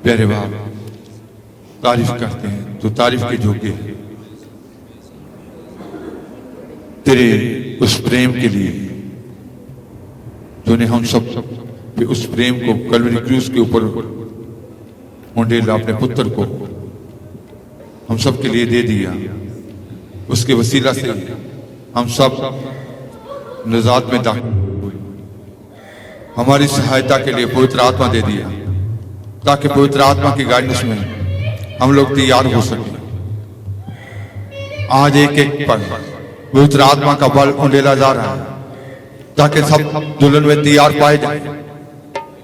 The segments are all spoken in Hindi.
प्यारे बाप, तारीफ करते हैं तो तारीफ के योग्य है तेरे उस प्रेम के लिए तूने हम सब पे उस प्रेम को कलवरी क्रूस के ऊपर उंडेला अपने पुत्र को हम सब के लिए दे दिया। उसके वसीला से हम सब निजात में दाखिल हुए। हमारी सहायता के लिए पवित्र आत्मा दे दिया ताकि पवित्र आत्मा की गाइडेंस में हम लोग तैयार हो सके। आज एक एक पर पवित्र आत्मा का बल उंडेला जा रहा है ताकि सब दुल्हन में तैयार पाए जाए।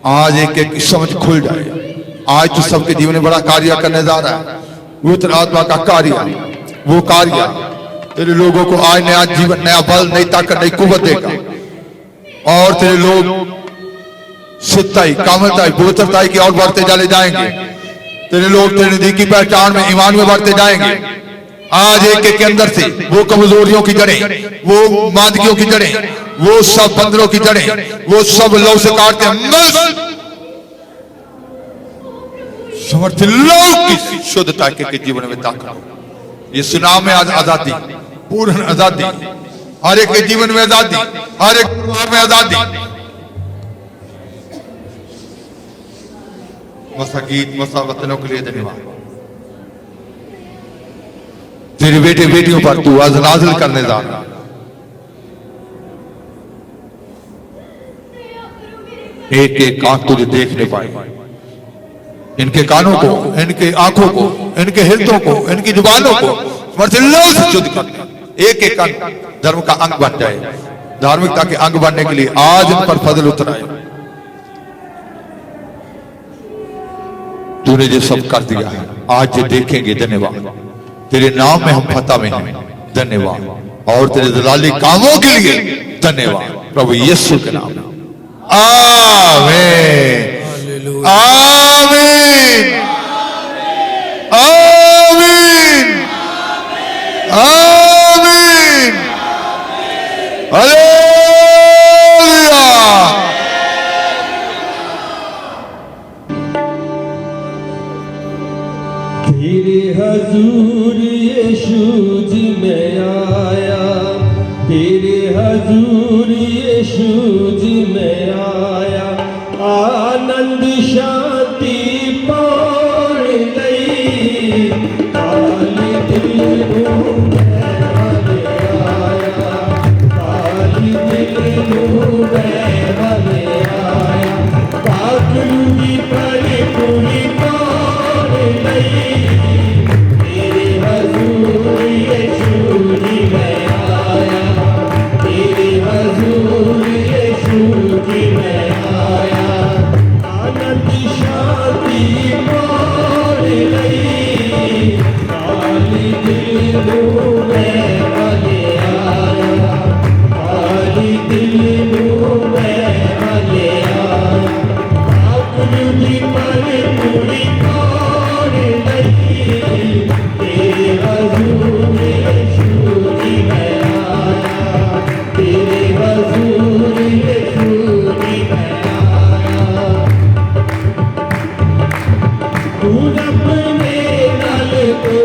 आज एक एक की समझ खुल जाए। आज तो सबके जीवन में बड़ा कार्य करने जा रहा है। पवित्र आत्मा का कार्य, वो कार्य तेरे लोगों को आज नया जीवन, नया बल, नई ताकत, नई कुव्वत देगा और तेरे लोग शुद्धताई, कामलताई, पवित्रताई की ओर बढ़ते चले जाएंगे। तेरे लोग तेरे नदी की पहचान में, ईमान में बढ़ते जाएंगे। आज एक एक के अंदर से वो कमजोरियों की जड़ें, वो मादगियों की जड़ें, वो सब बंदरों की जड़ें, वो सब लौ से काटते हैं। समर्थ लोग की शुद्धता के जीवन में दाखिल हो। ये सुनाम में आज आजादी, पूर्ण आजादी, हर एक के जीवन में आजादी, हर एक परिवार में आजादी। मसाकीत, मसावतनों के लिए धन्यवाद। तेरे बेटे बेटियों पर तू आज नाज़िल करने जा रहा है। एक एक आंख तुझे देखने पाए, इनके कानों को, इनके आंखों को, इनके हृदयों को, इनकी जुबानों को मर्जिल्लों से शुद्ध कर। एक एक अंग धर्म का अंग बन जाए। धार्मिकता के अंग बनने के लिए आज इन पर फजल उतराए। तूने जो सब कर दिया है आज ये देखेंगे। धन्यवाद। तेरे नाम में हम फतह में हैं। धन्यवाद। और तेरे जलाली कामों के लिए धन्यवाद प्रभु यीशु के नाम में। आमीन, आमीन, आमीन, आमीन, हालेलुया। तेरे हजूर यीशु जी मैं आया, तेरे हजूर यीशु जी मैं आया। आनंद शांति पाण लई काली दिल नूं मैं आया, काली दिल नूं मैं आया। पागलू दी परी पूरी पाण लई तेरे हजूर यीशु जी मैं आया, तेरे हजूर यीशु जी मैं आया। आनंद शांति पाण लई काली दिल नूं मैं आया, काली दिल नूं मैं आया। पागलू दी परी पूरी पाण लई तेरे हजूर यीशु जी मैं आया, तेरे हजूर यीशु जी मैं आया। तू अपने नल को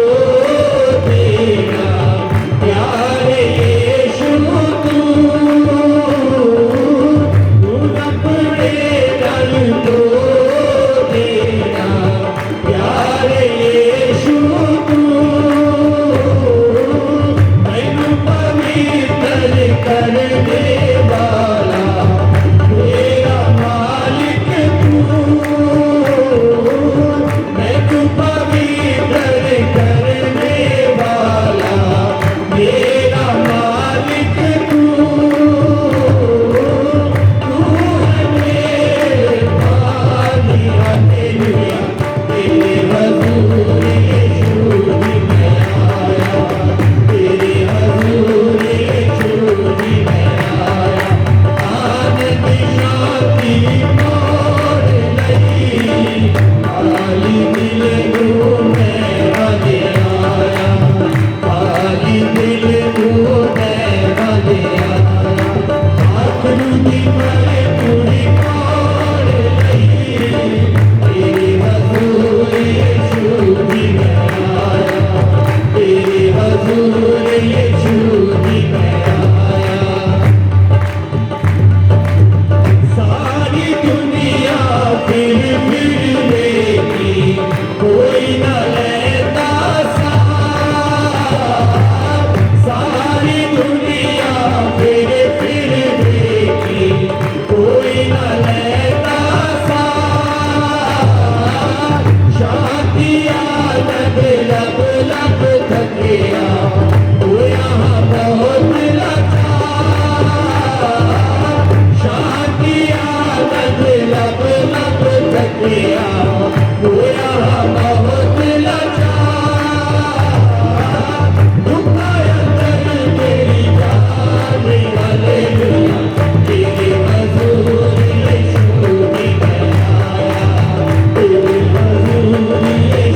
देना प्यारे यीशु, तू अपने नल को देना प्यारे यीशु, मैनू पवित्र करने वाला मेरा मालिक तू। मैनू पवित्र करने वाला मेरा मालिक तू। तू है मेरे पानी, हालेलुया। तेरे हजूर यीशु जी मैं आया, तेरे हजूर यीशु जी मैं आया। आनंद शांति पाण लई काली दिल नूं मैं आया, काली दिल नूं मैं आया। आखरू दी परे पूरी पाण लई तेरे हजूर शादिया लब लब लब थकिया वो यहाँ बहुत लाचार शादिया लब लब लब थकिया वो यहाँ बहुत लाचार रुकाया कर मेरी जान हालेलुया तेरे हजूर यीशु भी आया तेरे हजूर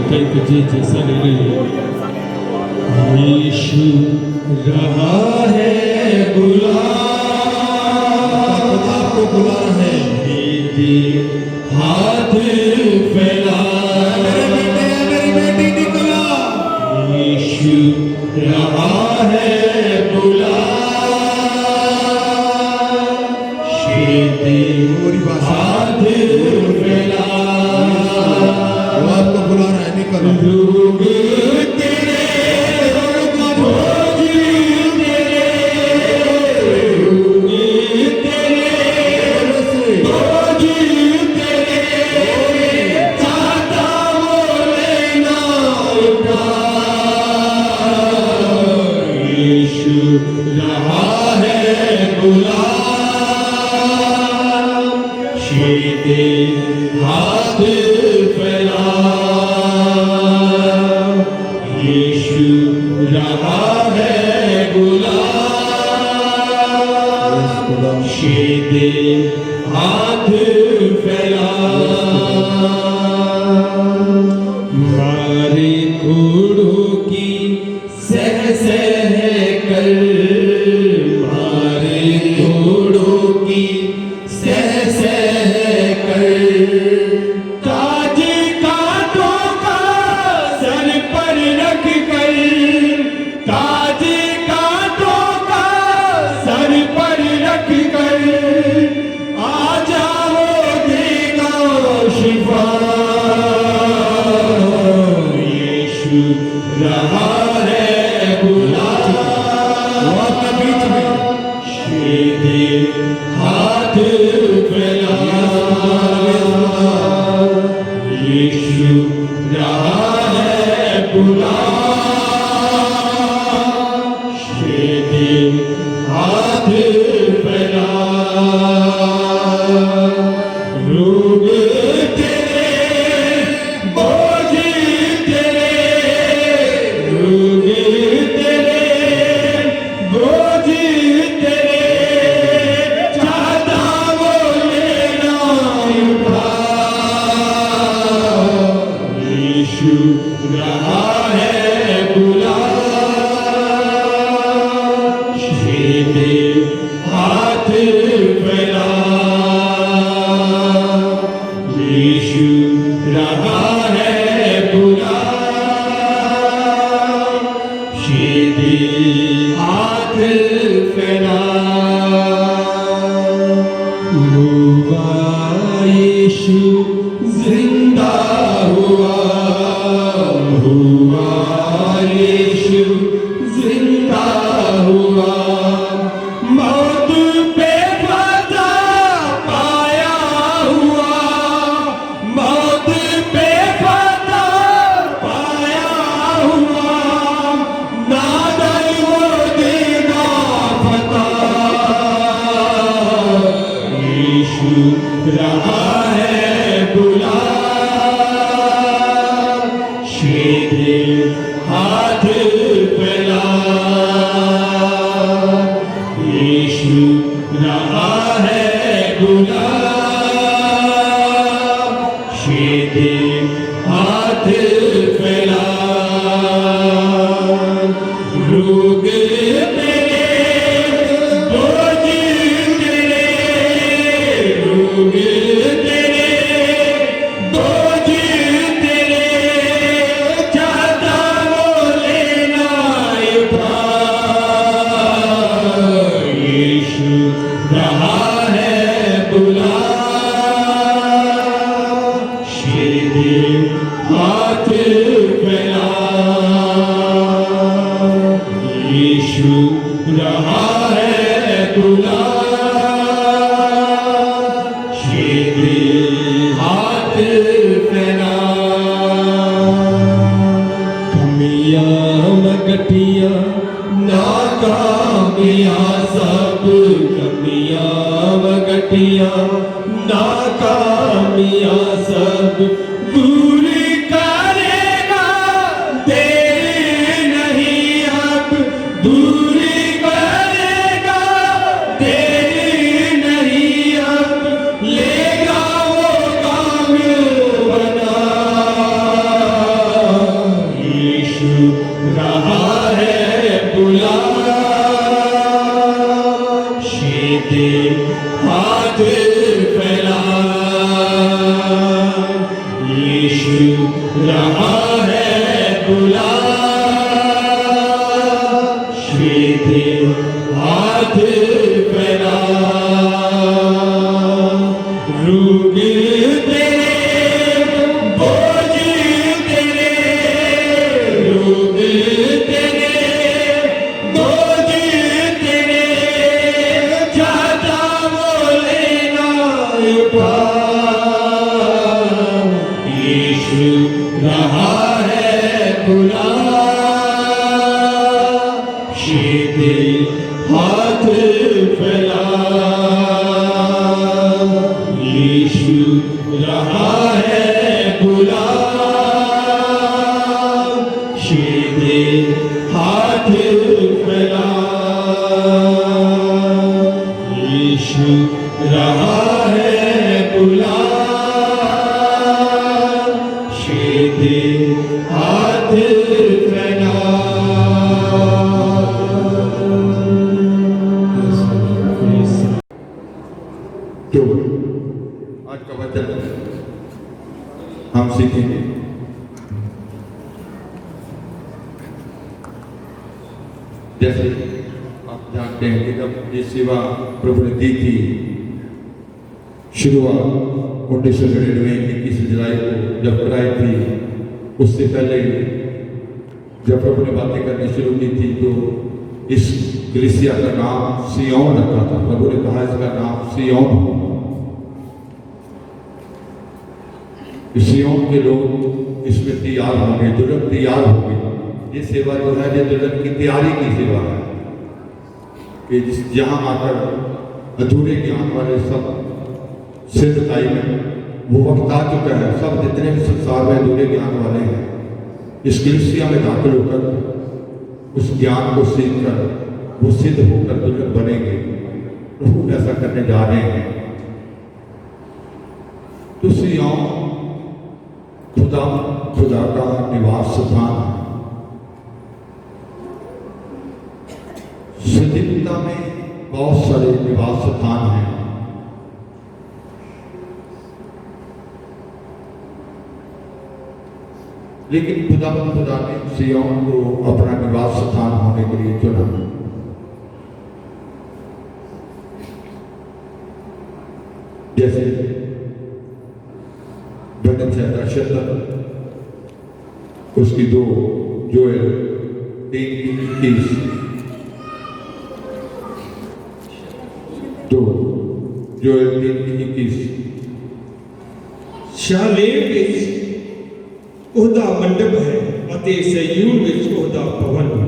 Thank you, Jesus. Hallelujah. यीशु रहा है बुला, आपको बुला रहा है। हाथ फैला, मेरी बेटी निकला। यीशु रहा है बुला, हाथ फैला, वो आपको बुला रहा है, निकलो। लोग तेरे भोज तेरे, लोग तेरे भोज तेरे, चाहता वो लेना उठा। यीशु रहा है बुला, सीधे हाथ फैला। यीशु रहा है बुला, सीधे हाथ फैला। मारे कोड़ों की सह सह कर, मारे कोड़ों की सह सह कर, ताज कांटों का सर पर रख कर, ताज कांटों का सर पर रख कर, आ जाओ देगा शिफा। यीशु रहा है बुला, बीच में सीधे हाथ फैला। यीशु रहा है बुला, सीधे हाथ फैला। रोग तेरे बोझ तेरे, रोग तेरे बोझ तेरे, चाहता वो लेना उठा। यीशु रहा है बुला, सीधे हाथ फैला। यीशु रहा है बुला, सीधे हाथ फैला। हुआ यीशु जिंदा हुआ, हुआ यीशु जिंदा हुआ। मौत पे फतह पाया हुआ, मौत पे फतह पाया हुआ। ना डर वो देगा फतह। यीशु रहा है बुला, सीधे हाथ फैला। यीशु रहा है बुला, सीधे हाथ फैला। रोग तेरे बोझ तेरे, रोग तेरे बोझ तेरे, चाहता वो लेना उठा। यीशु रहा है बुला, सीधे हाथ फैला। यीशु रहा है बुला, सीधे हाथ फैला। कमियां मगटियां नाकामियां सब, कमियां मगटियां नाकामियां सब, यीशु रहा है बुला श्वेत हाथ फैला रोग तेरे बोझ तेरे रोग तेरे बोझ तेरे चाहता वो लेना उठा यीशु रहा है बुला सीधे हाथ फैला यीशु रहा है बुला सीधे हाथ फैला यीशु रहा है बुला सीधे हाथ फैला तो आज का वचन हम सीखेंगे। जैसे आप जानते हैं कि जब ये सेवा प्रभु ने दी थी, शुरुआत 1999 21 जुलाई को जब कराई थी, उससे पहले जब प्रभु ने बातें करनी शुरू की थी तो इस कलीसिया का नाम सियोन रखा था। प्रभु ने कहा इसका नाम सियोन होगा। सियोन के लोग इसमें तैयार होंगे, दुल्हन तैयार होंगे। ये सेवा जो है ये दुल्हन की तैयारी की सेवा है कि जहाँ आकर अधूरे ज्ञान वाले सब सिद्धताई में वो वक्त आ चुका है। सब जितने भी संसार में अधूरे ज्ञान वाले हैं इस कलीसिया में दाखिल होकर उस ज्ञान को सीखकर वो सिद्ध होकर दुल्हन बनेंगे। प्रभु ऐसा करने जा रहे हैं। तो सियोन खुदा का निवास स्थान है। सजीवता में बहुत सारे निवास स्थान हैं। लेकिन खुदा ने सियोन को अपना निवास स्थान होने के लिए चुना। जैसे वचन संहिता 76 उसकी 2 जोएल 3:21 2 जोएल 3:21 शालेम ਵਿੱਚ ਉਹਦਾ ਮੰਡਪ ਹੈ ਅਤੇ ਸਯੂਨ ਵਿੱਚ ਉਹਦਾ ਭਵਨ ਹੈ।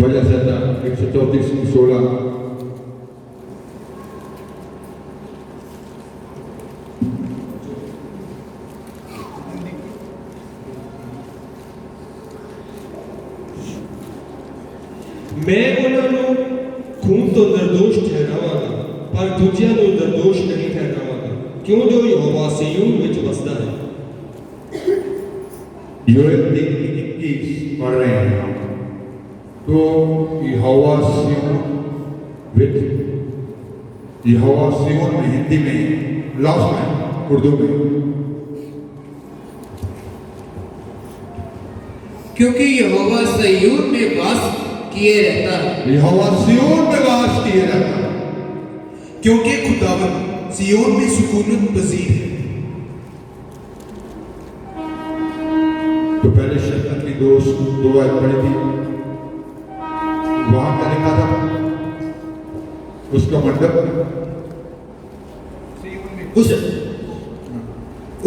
वजह संहिता 134:16 मैं उन्होंने खून तो निर्दोष ठहरावांगा पर दूजिया को निर्दोष नहीं ठहरावांगा क्यों जो यहोवा सिय्योन विच बसदा है। योएल 3:21 पढ़ रहे हैं हम। तो यहोवा सिय्योन में हिंदी में लफ्ज़ है, उर्दू में क्योंकि यहोवा सिय्योन में वास किए रहता है। यहोवा सिय्योन में वास किए रहता है क्योंकि खुदावन सिय्योन में सुकूनत पजीर है। तो पहले शैतान की 2 आयत पढ़ी थी। वहां क्या लिखा था? उसका मंडप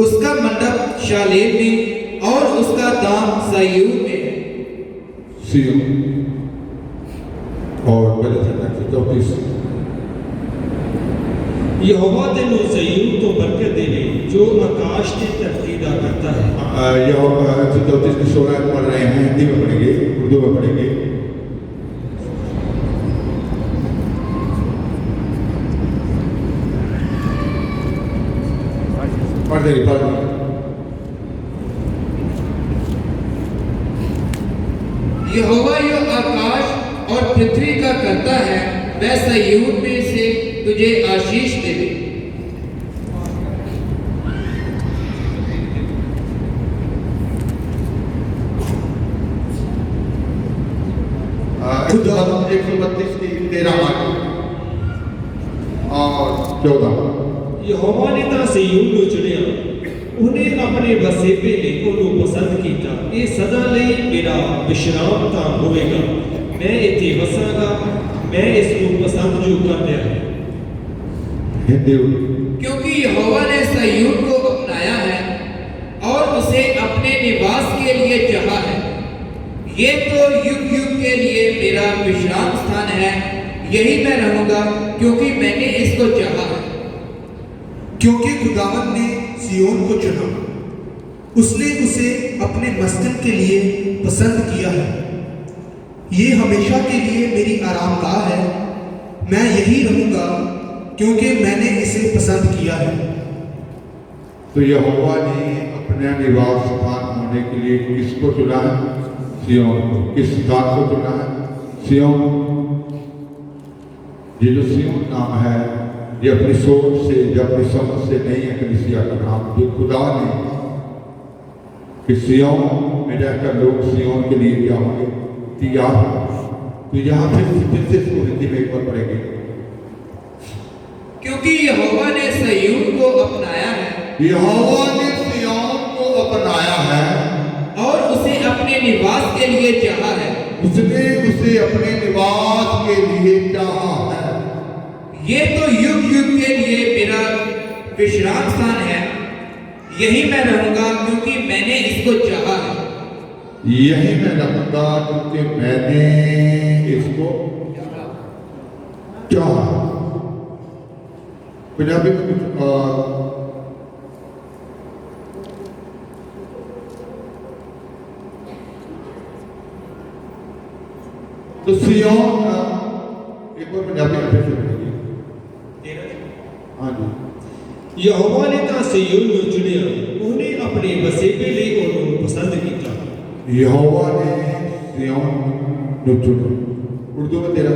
उसका मंडप शालेम में और उसका दाम सिय्योन में है। सिय्योन और पहले शैतान की 34 यहोवा तेनू सिय्योन तो बरकत देवे जो आकाश की धरती दा करता है। यहोवा 34 की 16 आयत पढ़ रहे हैं। हिंदी में पढ़ेंगे, उर्दू में पढ़ेंगे। पढ़ देंगे। यहोवा यो आकाश और पृथ्वी का का करता है वह सयून में से तुझे आशीष देवे। खुदा 132 की 13 और 14। ਯਹੋਵਾ ਨੇ ਤਾਂ ਸਿਯੋਨ ਨੂੰ ਚੁਣਿਆ, ਉਹਨੇ ਆਪਣੇ ਵਸੇਬੇ ਲਈ ਉਹਨੂੰ ਪਸੰਦ ਕੀਤਾ। ਇਹ ਸਦਾ ਲਈ ਮੇਰਾ ਵਿਸ਼ਰਾਮ ਤਾਂ ਹੋਵੇਗਾ, ਮੈਂ ਇੱਥੇ ਵਸਾਂਗਾ, मैं इसको पसंद जो कर लिया है। क्योंकि यहोवा ने सयून को अपनाया है और उसे अपने निवास के लिए चाहा है। ये तो युग युग के लिए मेरा विश्राम स्थान है, यही मैं रहूंगा क्योंकि मैंने इसको चाहा है। क्योंकि खुदावन ने सियोन को चुना, उसने उसे अपने मस्कन के लिए पसंद किया है। ये हमेशा के लिए मेरी आरामगाह है, मैं यही रहूंगा क्योंकि मैंने इसे पसंद किया है। तो यहोवा ने अपना निवास स्थान होने के लिए किसको चुना है? सियोन को। किस स्थान को चुना है? सियोन। ये जो सियोन नाम है, ये अपनी सोच से या अपनी समझ से नहीं है कलीसिया का नाम, जो खुदा ने कि सियोन में रहकर लोग सियोन के लिए क्या होंगे? तैयार। तो यहाँ फिर से इसको हिंदी में एक बार पढ़ेंगे। क्योंकि यहोवा ने सयून को अपनाया है, यहोवा ने सियोन को अपनाया है और उसे अपने निवास के लिए चाहा है। उसने उसे अपने निवास के लिए चाहा है। ये तो युग युग के लिए मेरा विश्राम स्थान है, यही मैं रहूंगा क्योंकि मैंने इसको चाहा है। यही मैं रहूंगा क्योंकि मैंने इसको चाहा। पंजाबी में कुछ तो सियोन एक बार पंजाबी में फिर से। हाँ जी। यहोवा ने ਤਾਂ ਸਿਯੋਨ ਨੂੰ ਚੁਣਿਆ, ਉਹਨੇ ਆਪਣੇ ਵਸੇਬੇ ਲਈ ਉਹਨੂੰ ਪਸੰਦ ਕੀਤਾ। यहोवा ने सियोन को चुना। उर्दू में तेरा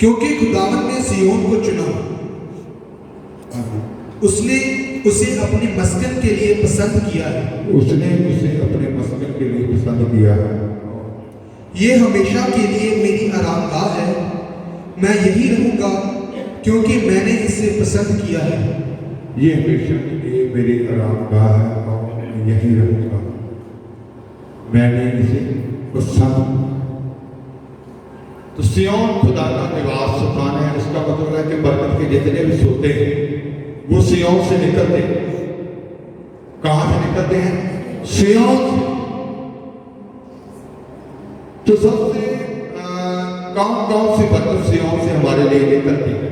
क्योंकि खुदावन ने सियोन को चुना, उसने उसे अपने मस्कन के लिए पसंद किया है। उसने उसे अपने मस्कन के लिए पसंद किया है। ये हमेशा के लिए मेरी आरामगाह है, मैं यही रहूंगा क्योंकि मैंने इसे पसंद किया है। ये हमेशा के लिए मेरी आरामगाह है और मैं यही रहूंगा, मैंने इसे पसंद। तो सियोन खुदा का निवास स्थान है। इसका मतलब है कि बरकत के जितने भी सोते हैं वो सियोन से निकलते हैं। कहां से निकलते हैं? सियोन से। तो सबसे कौन सी बरकत सियोन से हमारे लिए निकलती है?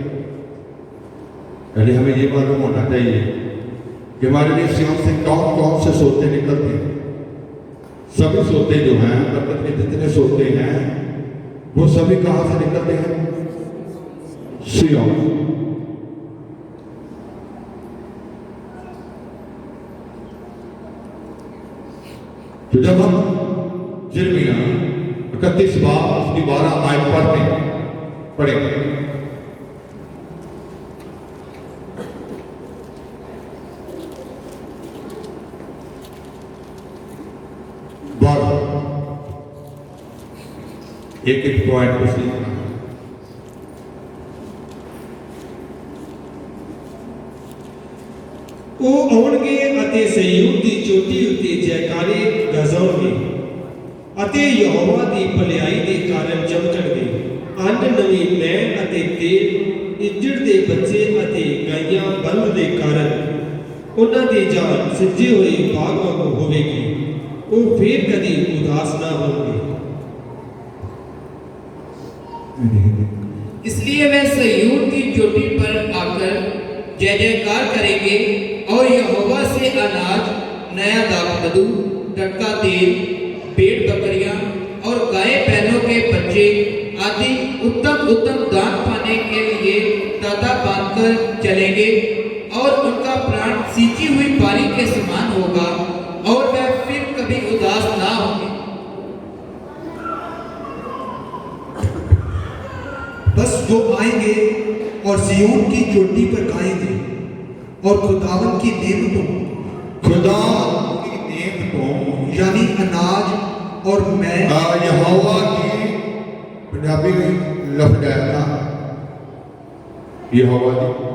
पहले हमें ये मालूम होना चाहिए कि हमारे लिए सियोन से कौन से सोते निकलते हैं। सभी सोते जो हैं, बरकत के जितने सोते हैं, वो सभी कहां से निकलते हैं? सियोन। तो जब हम यिर्मयाह 31 बाब उसकी 12 आयत पढ़ेंगे। एक पॉइंट को सीखना। ਉਹ ਆਉਣਗੇ ਅਤੇ ਸਿਯੋਨ ਦੀ ਚੋਟੀ ਉੱਤੇ ਜੈਕਾਰੇ ਗਾਉਣਗੇ ਅਤੇ ਯਹੋਵਾ ਦੀ ਭਲਾਈ ਦੇ ਕਾਰਨ ਚਮਕਣਗੇ। ਅੰਨ ਨਵੀਂ ਮੈਨ ਅਤੇ ਤੇਲ, ਇੱਜੜ ਦੇ ਬੱਚੇ ਅਤੇ ਗਾਈਆਂ ਬਲਦ ਦੇ ਕਾਰਨ ਉਹਨਾਂ ਦੀ ਜਾਨ ਸਿੱਜੇ ਹੋਏ ਬਾਗ ਵਾਂਗੂ ਹੋਵੇਗੀ। ਉਹ ਫੇਰ ਕਦੀ ਉਦਾਸ ਨਾ ਹੋਣਗੇ। इसलिए वे सयून की चोटी पर आकर जय जयकार करेंगे और यहोवा से अनाज, नया दाखमधु, टटका तेल, भेड़ बकरियां और गाय बैलों के बच्चे आदि उत्तम उत्तम दान पाने के लिए ताता बांधकर चलेंगे और उनका प्राण सींची हुई बारी के समान होगा और वह फिर कभी उदास ना होंगे। बस वो आएंगे और सिय्योन की चोटी पर गाएंगे और खुदावन की नेमतों खुदा की नेमतों यानी अनाज और मैं यहोवा की पंजाबी में लफ्ज आया था यहोवा की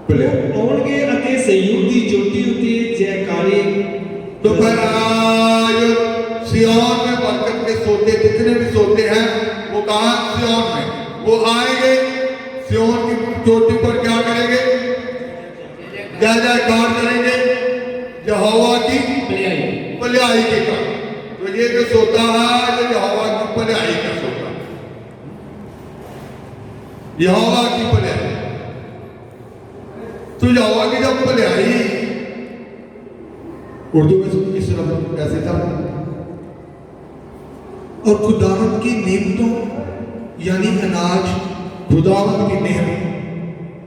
भले ਆਉਣਗੇ ਅਤੇ ਸਯੂਨ ਦੀ ਚੋਟੀ ਉੱਤੇ ਜੈਕਾਰੇ तो फिर आज सिय्योन में बरकत के सोते जितने भी सोते हैं वो कहाँ सिय्योन में वो आएंगे सिय्योन की चोटी पर क्या करेंगे जय जयकार करेंगे यहोवा की भलाई भलाई के का तो ये जो सोता है ये यहोवा की भलाई का सोता है यहोवा की भलाई तो यहोवा की जब भलाई उर्दू में इस तरह कैसे था और खुदावन की नेमतों यानी अनाज खुदावंद की नेमत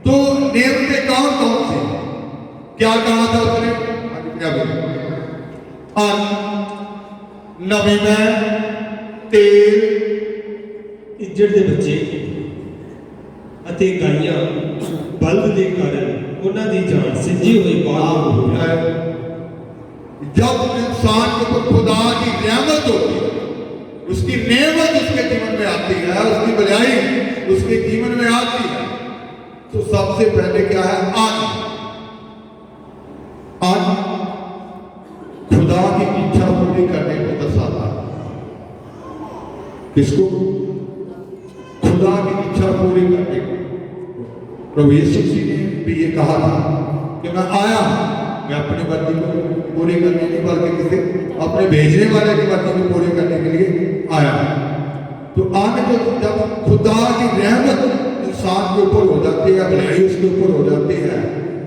तो नेमतें कौन कौन सी क्या कहा था उसने क्या बोला नवी में तेल ਇੱਜੜ ਦੇ ਬੱਚੇ ਅਤੇ ਗਾਈਆਂ ਬਲਦ ਦੇ ਕਾਰਨ ਉਹਨਾਂ ਦੀ ਜਾਨ ਸਿੰਜੀ ਹੋਈ ਬਾਤ ਹੋ ਗਈ जब इंसान के ऊपर खुदा की रहमत होती है उसकी नेमत उसके जीवन में आती है उसकी भलाई उसके जीवन में आती है तो सबसे पहले क्या है अन्न खुदा की इच्छा पूरी करने को दर्शाता है किसको खुदा की इच्छा पूरी करने को प्रभु यीशु मसीह ने भी ये कहा था कि मैं आया मैं अपनी वर्दी को पूरी करने नहीं बल्कि किसी अपने भेजने वाले की वर्दी को पूरी करने के लिए आया तो आने को जब खुदा की रहमत इंसान के ऊपर हो जाती है भलाई उसके ऊपर हो जाती है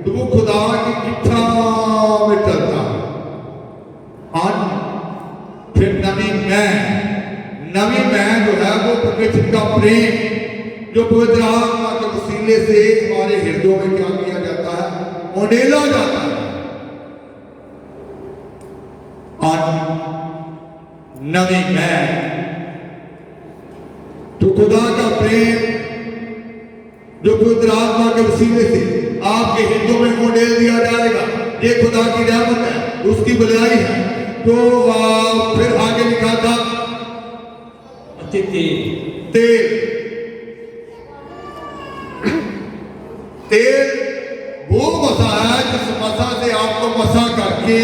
तो वो खुदा की इच्छा में चलता है आज फिर नवी मैं जो है वो परमेश्वर का प्रेम जो पवित्र आत्मा के वसीले से हमारे हृदयों में क्या किया जाता है उंडेला जाता है नवी मैं तो खुदा का प्रेम जो पवित्र आत्मा के वसीले से आपके हितों में उंडेल दिया जाएगा ये खुदा की रहमत है उसकी भलाई है तो फिर आगे लिखा था ਅਤੇ तेल तेल वो मसा है जिस मसा से आपको मसा करके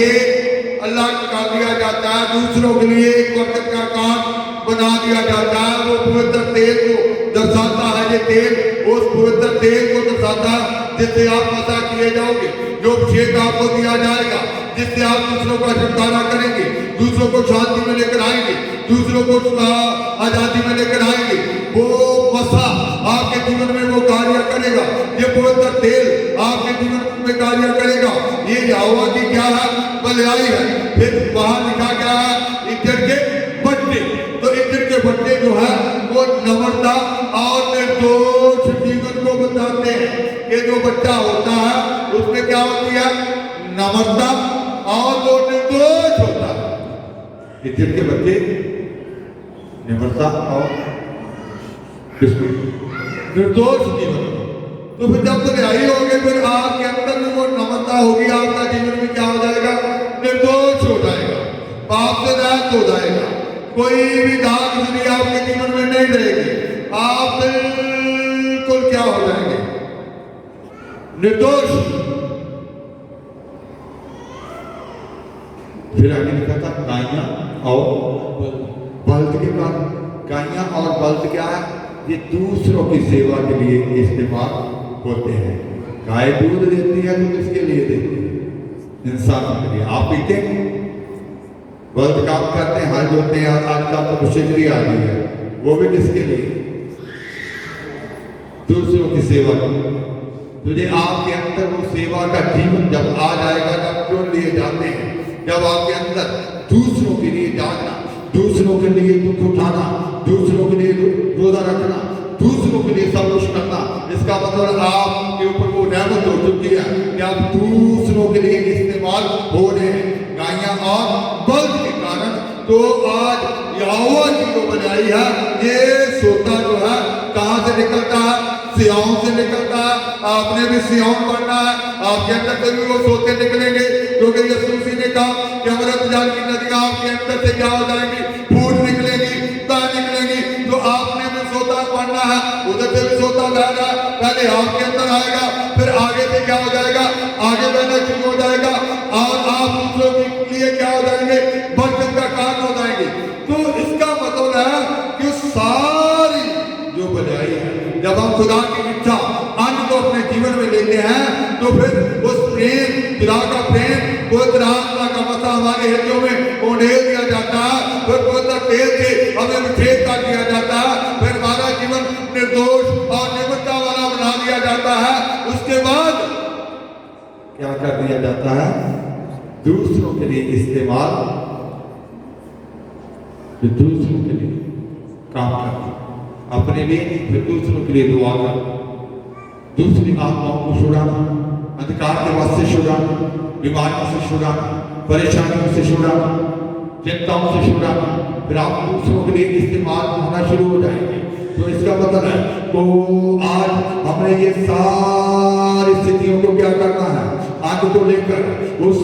अल्लाह का दिया जाता है दूसरों के लिए एक बरकत का काम बना दिया जाता है वो पवित्र तेल को दर्शाता है ये तेल उस पवित्र तेल को दर्शाता है जिससे आप मसा किए जाओगे जो अभिषेक आपको दिया जाएगा जिससे आप दूसरों का छुटकारा करेंगे दूसरों को शांति में लेकर आएंगे दूसरों को आजादी में लेकर आएंगे वो मसा आपके जीवन में वो कार्य करेगा ये पवित्र तेल आपके जीवन में कार्य करेगा ये यहोवा की क्या है भलाई है फिर वहां लिखा क्या है इज्जत के बट्टे तो इज्जत के बट्टे जो है वो नम्रता और निर्दोष जीवन को बताते हैं ये जो बच्चा होता है उसमें क्या होती है नम्रता और वो निर्दोष होता है इज्जत के बच्चे नम्रता और निर्दोष जीवन तो फिर जब भलाई होगी फिर आपके अंदर में वो नम्रता होगी आपका जीवन में क्या हो जाएगा निर्दोष हो जाएगा पाप से रहित हो जाएगा कोई भी दाग धुरी आपके जीवन में नहीं रहेगी आप बिल्कुल क्या हो जाएंगे निर्दोष फिर आगे लिखा था गाइयां और बल्द के बाद गाइयां और बल्द क्या है ये दूसरों की सेवा के लिए इस्तेमाल होते हैं गाय दूध देती है तो किसके लिए देती है इंसानों के लिए आप पीते हैं बल्द काम करते हैं हल जोते हैं आजकल तो मशीनरी आ गई है वो भी किसके लिए दूसरों की सेवा के लिए तुझे आपके अंदर वो सेवा का जीवन जब आ जाएगा जब क्यों लिए जाते हैं जब आपके अंदर दूसरों के लिए जागना दूसरों के लिए दुख उठाना दूसरों के लिए रोजा रखना दूसरों के लिए सब कुछ करना इसका मतलब आपके ऊपर वो रहमत हो चुकी है कि आप दूसरों के लिए इस्तेमाल हो रहे हैं गाइयां और बल्द के कारण तो आज यहोवा की जो बनाई है, ये सोता जो है कहाँ से निकलता है? सियाओं से निकलता है। आपने भी सियाओं बनना है, आपके अंदर से भी वो सोते निकलेंगे, क्योंकि यीशु मसीह ने कहा कि अमृत जल की नदियां आपके अंदर से क्या हो जाएंगी? फूट निकलेंगी, बह निकलेंगी। तो आपने भी सोता बनना है, उधर से भी सोता बहना है। पहले आपके अंदर आएगा, फिर आगे से क्या हो जाएगा? आगे बहना शुरू हो जाएगा, और आप दूसरों के लिए क्या हो जाएंगे? बरकत का कारण हो जाएंगे। तो इसका मतलब है कि सारी जो भलाई है, जब हम खुदा की इच्छा अन्न को अपने जीवन में लेते हैं, तो फिर उस प्रेम, खुदा का प्रेम, पवित्र आत्मा का मसा हमारे हृदयों में उंडेल दिया जाता है। फिर पवित्र तेल से हमें अभिषेक कर दिया जाता है। फिर हमारा जीवन निर्दोष और निर्मलता वाला बना दिया जाता है। उसके बाद क्या कर दिया जाता है? दूसरों के लिए इस्तेमाल, दूसरों के लिए काम करना, अपने लिए नहीं, फिर दूसरों के लिए दुआ करना, दूसरी आत्माओं को छुड़ाना, अंधकार के वास्ते छुड़ाना, बीमारियों से छुड़ाना, परेशानियों से छुड़ाना, चिंताओं से छुड़ाना। फिर आप दूसरों के लिए इस्तेमाल होना शुरू हो जाएंगे। तो इसका मतलब है, तो आज हमने ये सारी स्थितियों को क्या करना है? आग को लेकर उस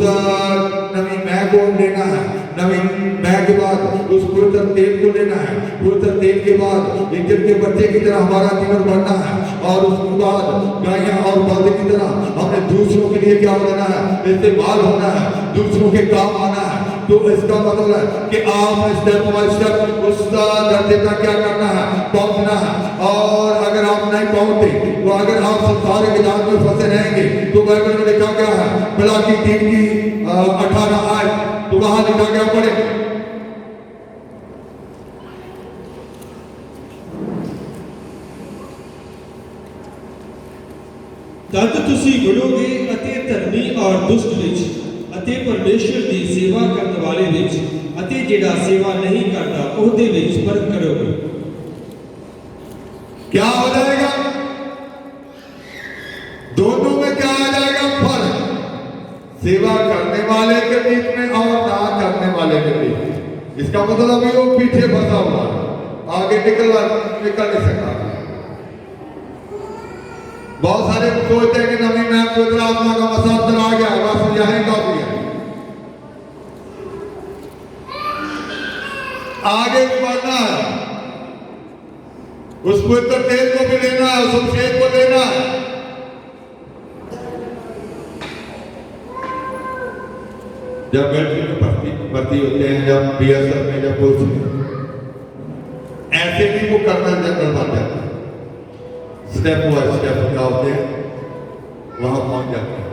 नवी मैं को लेना है, नवी मैं के बाद उस पवित्र तेल को लेना है, पवित्र तेल के बाद इज्जत के बच्चे की तरह हमारा जीवन बढ़ना है, और उसके बाद गायें और बल्द की तरह हमने दूसरों के लिए क्या होना है? इस्तेमाल होना है, दूसरों के काम आना है। तो इसका मतलब है कि आप स्टेप बाय स्टेप उस दर्जे तक क्या करना है? पहुंचना है। और अगर आप नहीं पहुंचते, तो अगर आप संसारिक जाल में फंसे रहेंगे, तो बाइबल में लिखा गया है, मलाकी 3:18 आयत, तो वहां लिखा गया, पढ़े। तद तुसी बढ़ोगे अते धर्मी और दुष्ट विच, अते परमेश्वर की सेवा करने वाले विच, अते जेड़ा सेवा नहीं करता ओहदे विच फर्क करोगे। क्या हो जाएगा? दोनों में क्या आ जाएगा? फर्क। सेवा करने वाले के बीच में और ना करने वाले के बीच। इसका मतलब अभी वो पीछे फंसा हुआ है, आगे निकल नहीं सकता। बहुत सारे सोचते हैं कि नवी मैं पवित्र आत्मा का मसा अंदर आ गया, बस यही काफी है। आगे भी बढ़ना है, उस पवित्र तेल को भी लेना है, उस अभिषेक को लेना है। जब मिलिट्री में भर्ती होते हैं, जब बीएसएफ में, जब पुलिस में, ऐसे भी वो करना जनरल बन जाता है। स्टेप बाय स्टेप क्या होते हैं, वहां पहुंच जाते हैं।